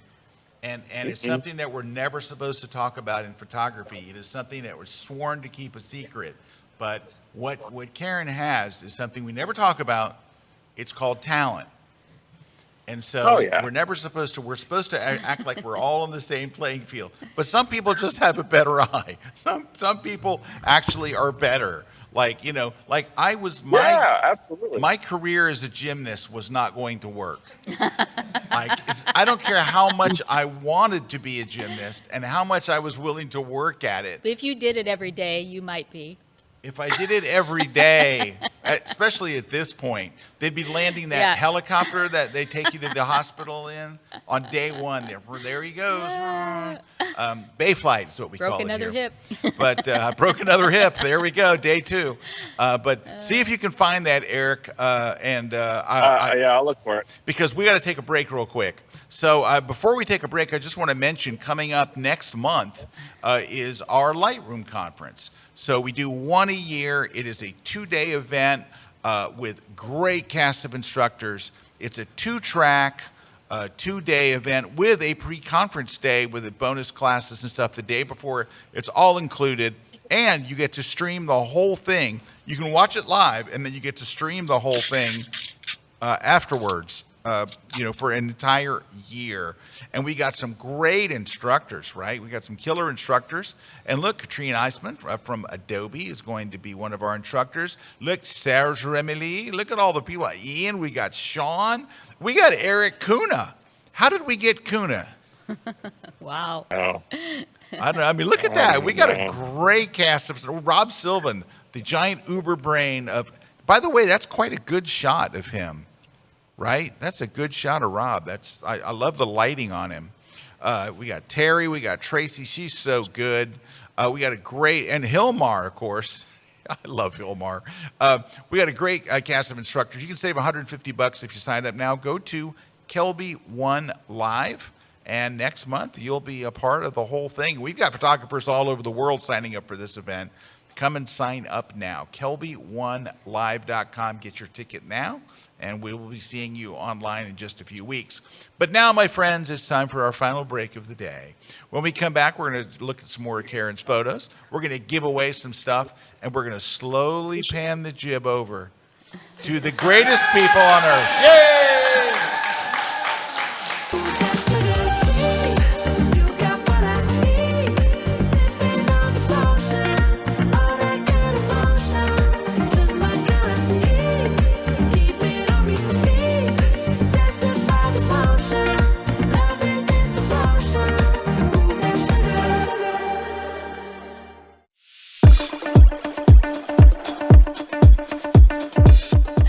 and it's something that we're never supposed to talk about in photography. It is something that we're sworn to keep a secret. But what Karen has is something we never talk about. It's called talent. And so we're supposed to act like we're all on the same playing field. But some people just have a better eye. Some people actually are better. Like I was absolutely. My career as a gymnast was not going to work. I don't care how much I wanted to be a gymnast and how much I was willing to work at it. But if you did it every day, you might be. If I did it every day, especially at this point, they'd be landing that helicopter that they take you to the hospital in on day one. There he goes. Bay flight is what we call it. Broke another hip. But broke another hip. There we go, day 2. But see if you can find that, Erik. I'll look for it. Because we got to take a break real quick. So before we take a break, I just want to mention coming up next month is our Lightroom conference. So we do one a year. It is a 2-day event with great cast of instructors. It's a 2-track, 2-day event with a pre-conference day with the bonus classes and stuff the day before. It's all included, and you get to stream the whole thing. You can watch it live, and then you get to stream the whole thing afterwards. For an entire year. And we got some great instructors, right? We got some killer instructors. And look, Katrine Eisman from Adobe is going to be one of our instructors. Look, Serge Remeli. Look at all the people. Ian, we got Sean. We got Erik Kuna. How did we get Kuna? Wow. Oh. I don't know. I mean, look at that. We got a great cast of Rob Sylvan, the giant uber brain of, by the way, that's quite a good shot of him. Right? That's a good shot of Rob. I love the lighting on him. We got Terry. We got Tracy. She's so good. We got a great, and Hilmar, of course. I love Hilmar. We got a great cast of instructors. You can save $150 if you sign up now. Go to KelbyOne Live, and next month you'll be a part of the whole thing. We've got photographers all over the world signing up for this event. Come and sign up now. KelbyOneLive.com. Get your ticket now. And we will be seeing you online in just a few weeks. But now, my friends, it's time for our final break of the day. When we come back, we're going to look at some more of Karen's photos. We're going to give away some stuff, and we're going to slowly pan the jib over to the greatest people on earth. Yay!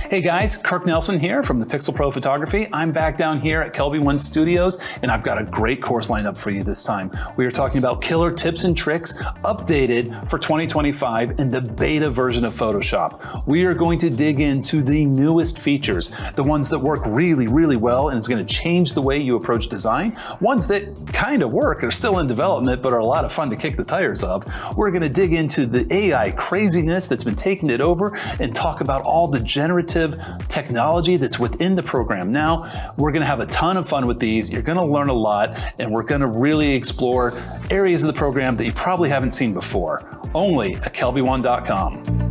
Hey guys, Kirk Nelson here from the Pixel Pro Photography. I'm back down here at KelbyOne Studios, and I've got a great course lined up for you this time. We are talking about killer tips and tricks updated for 2025 in the beta version of Photoshop. We are going to dig into the newest features, the ones that work really, really well, and it's going to change the way you approach design. Ones that kind of work, are still in development, but are a lot of fun to kick the tires of. We're going to dig into the AI craziness that's been taking it over and talk about all the generative generative technology that's within the program. Now, we're gonna have a ton of fun with these. You're gonna learn a lot, and we're gonna really explore areas of the program that you probably haven't seen before. Only at KelbyOne.com.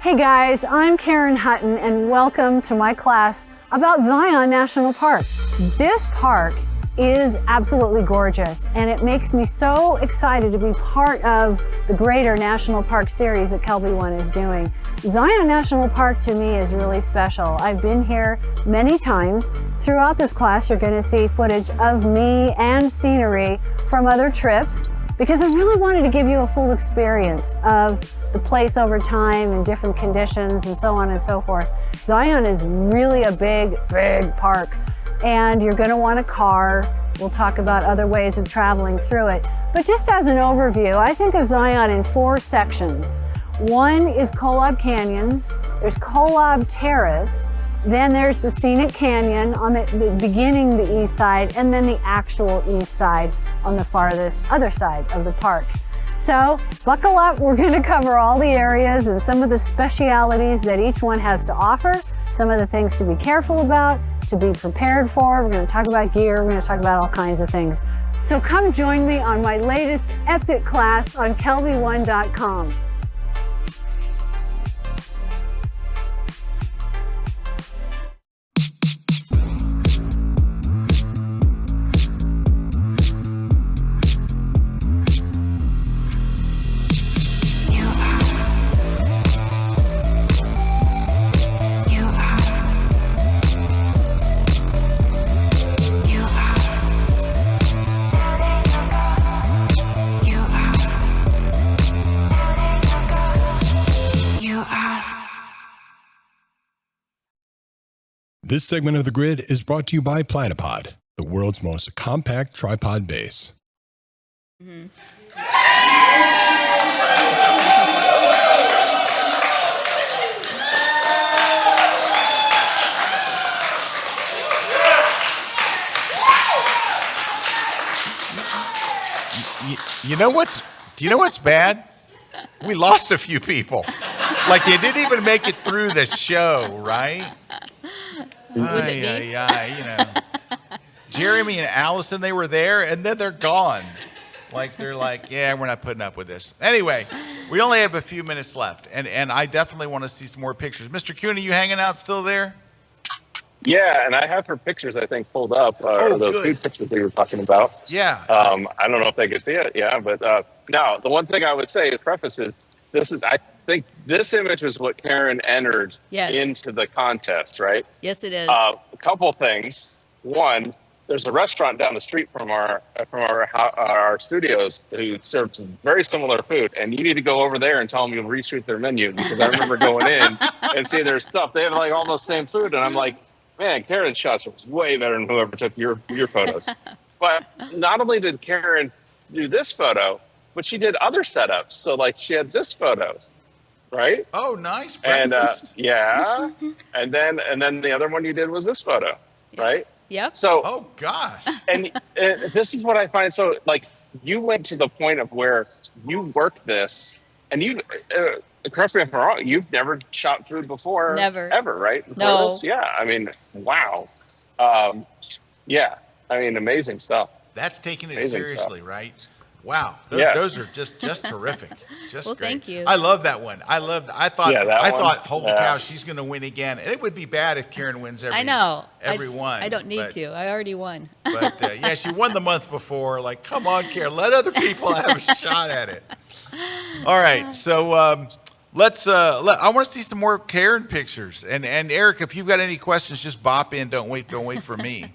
Hey guys, I'm Karen Hutton and welcome to my class about Zion National Park. This park is absolutely gorgeous and it makes me so excited to be part of the greater National Park series that KelbyOne is doing. Zion National Park to me is really special. I've been here many times. Throughout this class you're going to see footage of me and scenery from other trips, because I really wanted to give you a full experience of the place over time and different conditions and so on and so forth. Zion is really a big, big park, and you're going to want a car. We'll talk about other ways of traveling through it. But just as an overview, I think of Zion in 4 sections. One is Kolob Canyons, there's Kolob Terrace, then there's the Scenic Canyon on the beginning the east side, and then the actual east side on the farthest other side of the park. So buckle up, we're going to cover all the areas and some of the specialities that each one has to offer, some of the things to be careful about, to be prepared for. We're going to talk about gear, we're going to talk about all kinds of things. So come join me on my latest epic class on KelbyOne.com. This segment of the grid is brought to you by Platypod, the world's most compact tripod base. Mm-hmm. You know what's? Do you know what's bad? We lost a few people. Like they didn't even make it through the show, right? Was it me? You know, Jeremy and Allison, they were there, and then they're gone. Like they're like, yeah, we're not putting up with this. Anyway, we only have a few minutes left, and I definitely want to see some more pictures. Mr. Kuna, you hanging out still there? Yeah, and I have her pictures, I think, pulled up. Those good. food pictures we were talking about. Yeah. I don't know if they can see it. Yeah, but now the one thing I would say, as preface, is I think this image is what Karen entered into the contest, right? Yes, it is. A couple things. One, there's a restaurant down the street from our studios who serves very similar food, and you need to go over there and tell them you'll reshoot their menu, because I remember going in and seeing their stuff. They have like all the same food, and I'm like, man, Karen's shots was way better than whoever took your photos. But not only did Karen do this photo, but she did other setups. So like she had this photo, right? Oh, nice. And and then the other one you did was this photo, right? Yep. So oh gosh. And this is what I find so like you went to the point of where you worked this, and you correct me if I'm wrong, you've never shot food before, ever, right? Before No. this? Yeah, I mean, wow. Yeah, I mean, amazing stuff. That's taking it Amazing seriously, stuff. right? Wow, Yes. those are just terrific. Just Well, great. thank you. I love that one. I thought Yeah, that one. holy cow, she's going to win again, and it would be bad if Karen wins every. I know. every one. I don't need but, to. I already won. But yeah, she won the month before. Like, come on, Karen, let other people have a shot at it. All right, so let's. I want to see some more Karen pictures. And Eric, if you've got any questions, just bop in. Don't wait for me.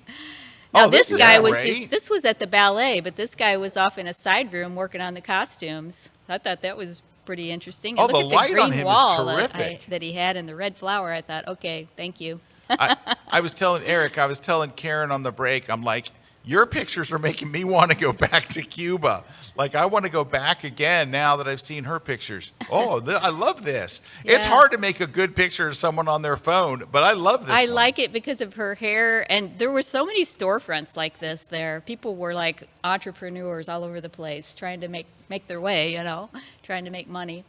Now this this guy is was great. this was at the ballet, but this guy was off in a side room working on the costumes. I thought that was pretty interesting. And Oh, look the at light green on him is wall terrific. that he had and the red flower. I thought, okay, thank you. I was telling Eric, I was telling Karen on the break, I'm like, your pictures are making me want to go back to Cuba. Like, I want to go back again now that I've seen her pictures. Oh, I love this. It's Yeah. hard to make a good picture of someone on their phone, but I love this I one. like it because of her hair, and there were so many storefronts like this there. People were like entrepreneurs all over the place trying to make their way, you know, trying to make money.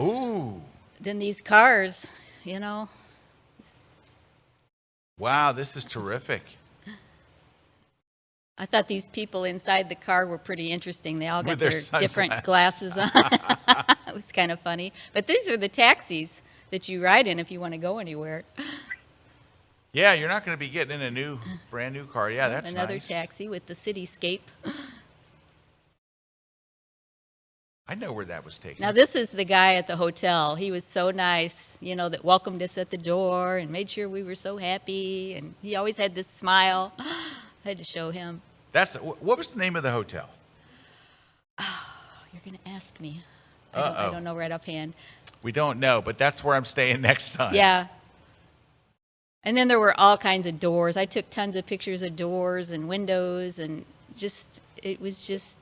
Ooh. Then these cars, you know. Wow, this is terrific. I thought these people inside the car were pretty interesting. They all got With their their different sunglasses. glasses on. It was kind of funny. But these are the taxis that you ride in if you want to go anywhere. Yeah, you're not going to be getting in a brand new car. Yeah, that's Another nice. taxi with the cityscape. I know where that was taken. Now, this is the guy at the hotel. He was so nice, you know, that welcomed us at the door and made sure we were so happy. And he always had this smile. I had to show him. What was the name of the hotel? You're going to ask me. I don't know right offhand. We don't know, but that's where I'm staying next time. Yeah. And then there were all kinds of doors. I took tons of pictures of doors and windows, and it was just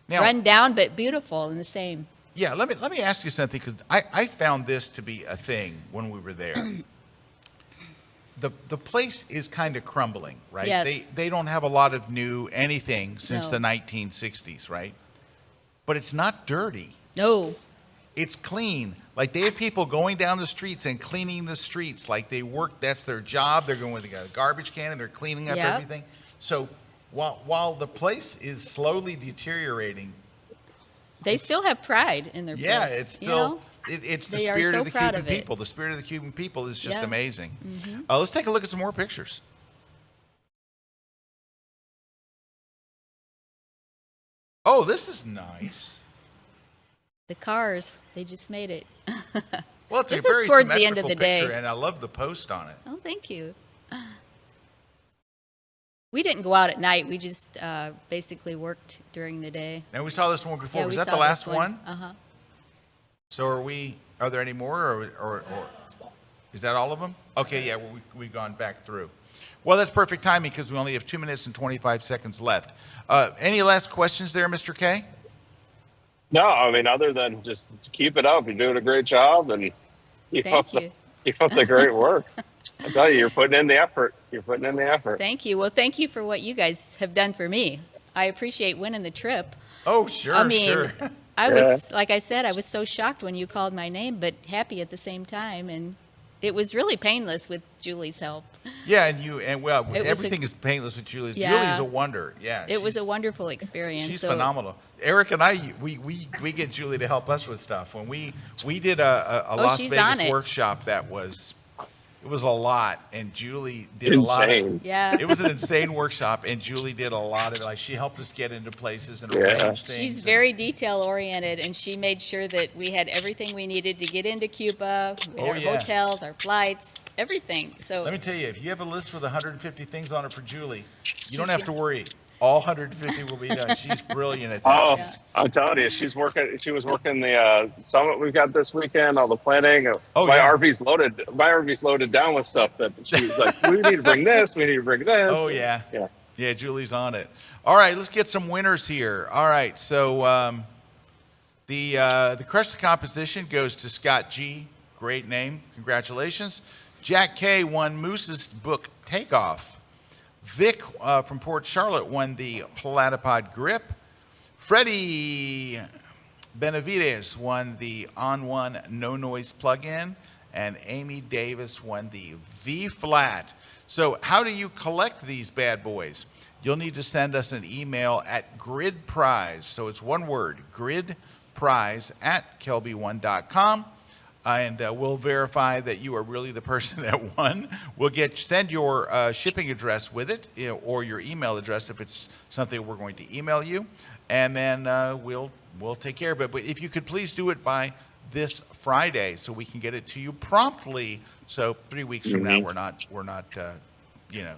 Now, run down but beautiful and the same. Yeah, let me ask you something, because I found this to be a thing when we were there. The place is kind of crumbling, right? Yes. They don't have a lot of new anything since No. the 1960s, right? But it's not dirty. No. It's clean. Like, they have people going down the streets and cleaning the streets. Like, they work, that's their job. They're going with a garbage can and they're cleaning up Yep. everything. So while the place is slowly deteriorating, They still have pride in their yeah, place. it's you still know? it's the They are spirit so of the proud Cuban of it. people. The spirit of the Cuban people is just Yeah. amazing. Mhm. Let's take a look at some more pictures. Oh, this is nice. The cars, they just made it. Well, it's This a was very towards the end of symmetrical the day. picture, and I love the post on it. Oh, thank you. We didn't go out at night. We just basically worked during the day. Now, we saw this one before. Yeah, Was we that saw the last this one? Uh-huh. So are there any more, or is that all of them? Okay, yeah, we've gone back through. Well, that's perfect timing because we only have 2 minutes and 25 seconds left. Any last questions there, Mr. K? No, I mean, other than just keep it up. You're doing a great job, and keep up the great work. I tell you, you're putting in the effort. You're putting in the effort. Thank you. Well, thank you for what you guys have done for me. I appreciate winning the trip. Oh, sure, I mean, sure. I was, like I said, I was so shocked when you called my name, but happy at the same time. And it was really painless with Julie's help. Yeah, and well, It was everything is painless with Julie. Yeah. Julie's a wonder. Yeah, It was a wonderful experience. She's So- phenomenal. Eric and I, we get Julie to help us with stuff. When we did a Las she's on Vegas it. workshop, it was a lot, and Julie did a lot. Insane. Yeah. It was an insane workshop, and Julie did a lot of it. Like, she helped us get into places and Yeah. arrange things. She's very detail oriented, and she made sure that we had everything we needed to get into Cuba, Oh, our yeah. hotels, our flights, everything. So Let me tell you, if you have a list with 150 things on it for Julie, you She's don't have to worry. All 150 will be done. She's brilliant at that. Oh, She's- I'm telling you, she was working the summit we've got this weekend, all the planning. Oh, my yeah. RV's loaded. My RV's loaded down with stuff that she's like, we need to bring this. We need to bring this. Oh, yeah. Yeah. Yeah, Julie's on it. All right, let's get some winners here. All right, so the Crush the Composition goes to Scott G. Great name. Congratulations. Jack K. won Moose's book, Takeoff. Vic from Port Charlotte won the Platypod Grip. Freddie Benavides won the On1 No Noise plugin. And Amy Davis won the V-Flat. So how do you collect these bad boys? You'll need to send us an email at gridprize. So it's one word, gridprize@kelbyone.com. And we'll verify that you are really the person that won. We'll send your shipping address with it, or your email address if it's something we're going to email you, and then we'll take care of it. But if you could please do it by this Friday, so we can get it to you promptly. So 3 weeks from now, we're not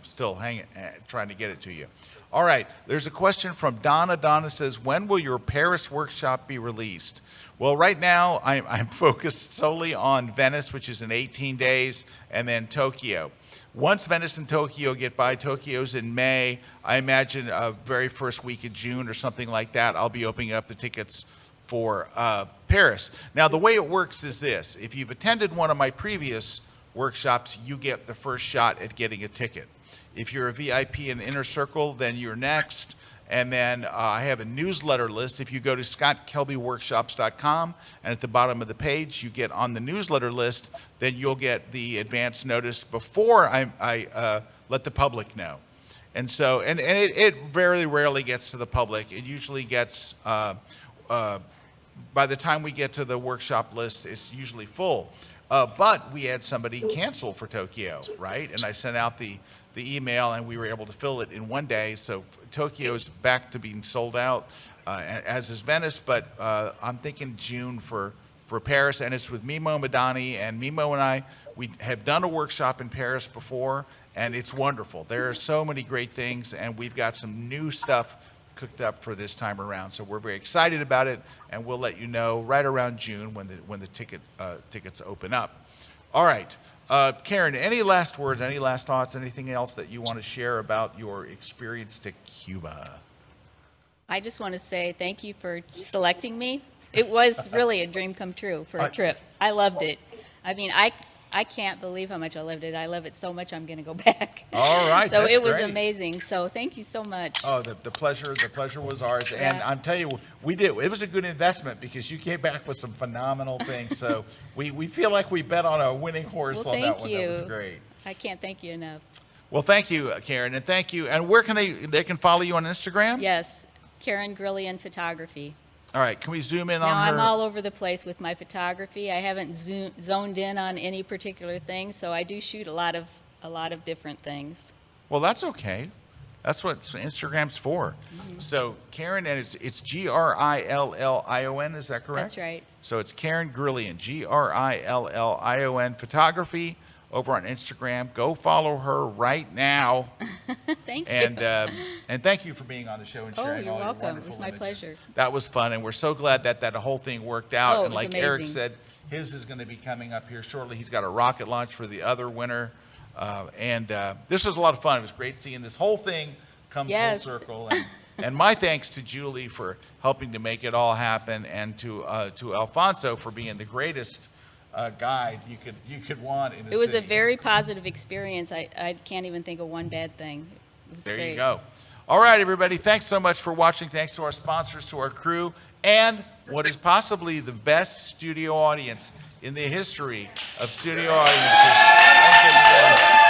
still trying to get it to you. All right. There's a question from Donna. Donna says, when will your Paris workshop be released? Well, right now, I'm focused solely on Venice, which is in 18 days, and then Tokyo. once Venice and Tokyo get by, Tokyo's in May. I imagine very first week of June or something like that, I'll be opening up the tickets for Paris. Now, the way it works is this. If you've attended one of my previous workshops, you get the first shot at getting a ticket. If you're a VIP in Inner Circle, then you're next. And then I have a newsletter list. If you go to scottkelbyworkshops.com, and at the bottom of the page, you get on the newsletter list, then you'll get the advance notice before I let the public know. And so, and it very rarely gets to the public. It usually gets, by the time we get to the workshop list, it's usually full. But we had somebody cancel for Tokyo, right? And I sent out the email, and we were able to fill it in one day. So Tokyo's back to being sold out, as is Venice. But I'm thinking June for Paris, and it's with Mimo Madani. And Mimo and I, we have done a workshop in Paris before, and it's wonderful. There are so many great things, and we've got some new stuff cooked up for this time around. So we're very excited about it, and we'll let you know right around June when the tickets open up. All right. Karen, any last words, any last thoughts, anything else that you want to share about your experience to Cuba? I just want to say thank you for selecting me. It was really a dream come true for a trip. I loved it. I mean, I can't believe how much I loved it. I love it so much I'm going to go back. All right. So that's it was great. Amazing. So thank you so much. Oh, the pleasure was ours. Yeah. And I'm telling you, it was a good investment because you came back with some phenomenal things. So we feel like we bet on a winning horse Well, on that thank one. you. That was great. I can't thank you enough. Well, thank you, Karen, and thank you. And where can they can follow you on Instagram? Yes, Karen Grillion Photography. All right, can we zoom in Now, on her? I'm all over the place with my photography. I haven't zoned in on any particular thing, so I do shoot a lot of different things. Well, that's okay. That's what Instagram's for. Mm-hmm. So Karen, and it's Grillion, is that correct? That's right. So it's Karen Grillion, Grillion Photography over on Instagram. Go follow her right now. Thank you. And thank you for being on the show and sharing you're all welcome. your It wonderful was my images. pleasure. That was fun, and we're so glad that whole thing worked out. Oh, it and was like Erik amazing. said, his is going to be coming up here shortly. He's got a rocket launch for the other winner. This was a lot of fun. It was great seeing this whole thing come Yes. full circle. And my thanks to Julie for helping to make it all happen, and to Alfonso for being the greatest guide you could want in a It was a city. very positive experience. I can't even think of one bad thing. It was There great. you go. All right, everybody. Thanks so much for watching. Thanks to our sponsors, to our crew, and what is possibly the best studio audience in the history of studio audiences. Thanks, everybody.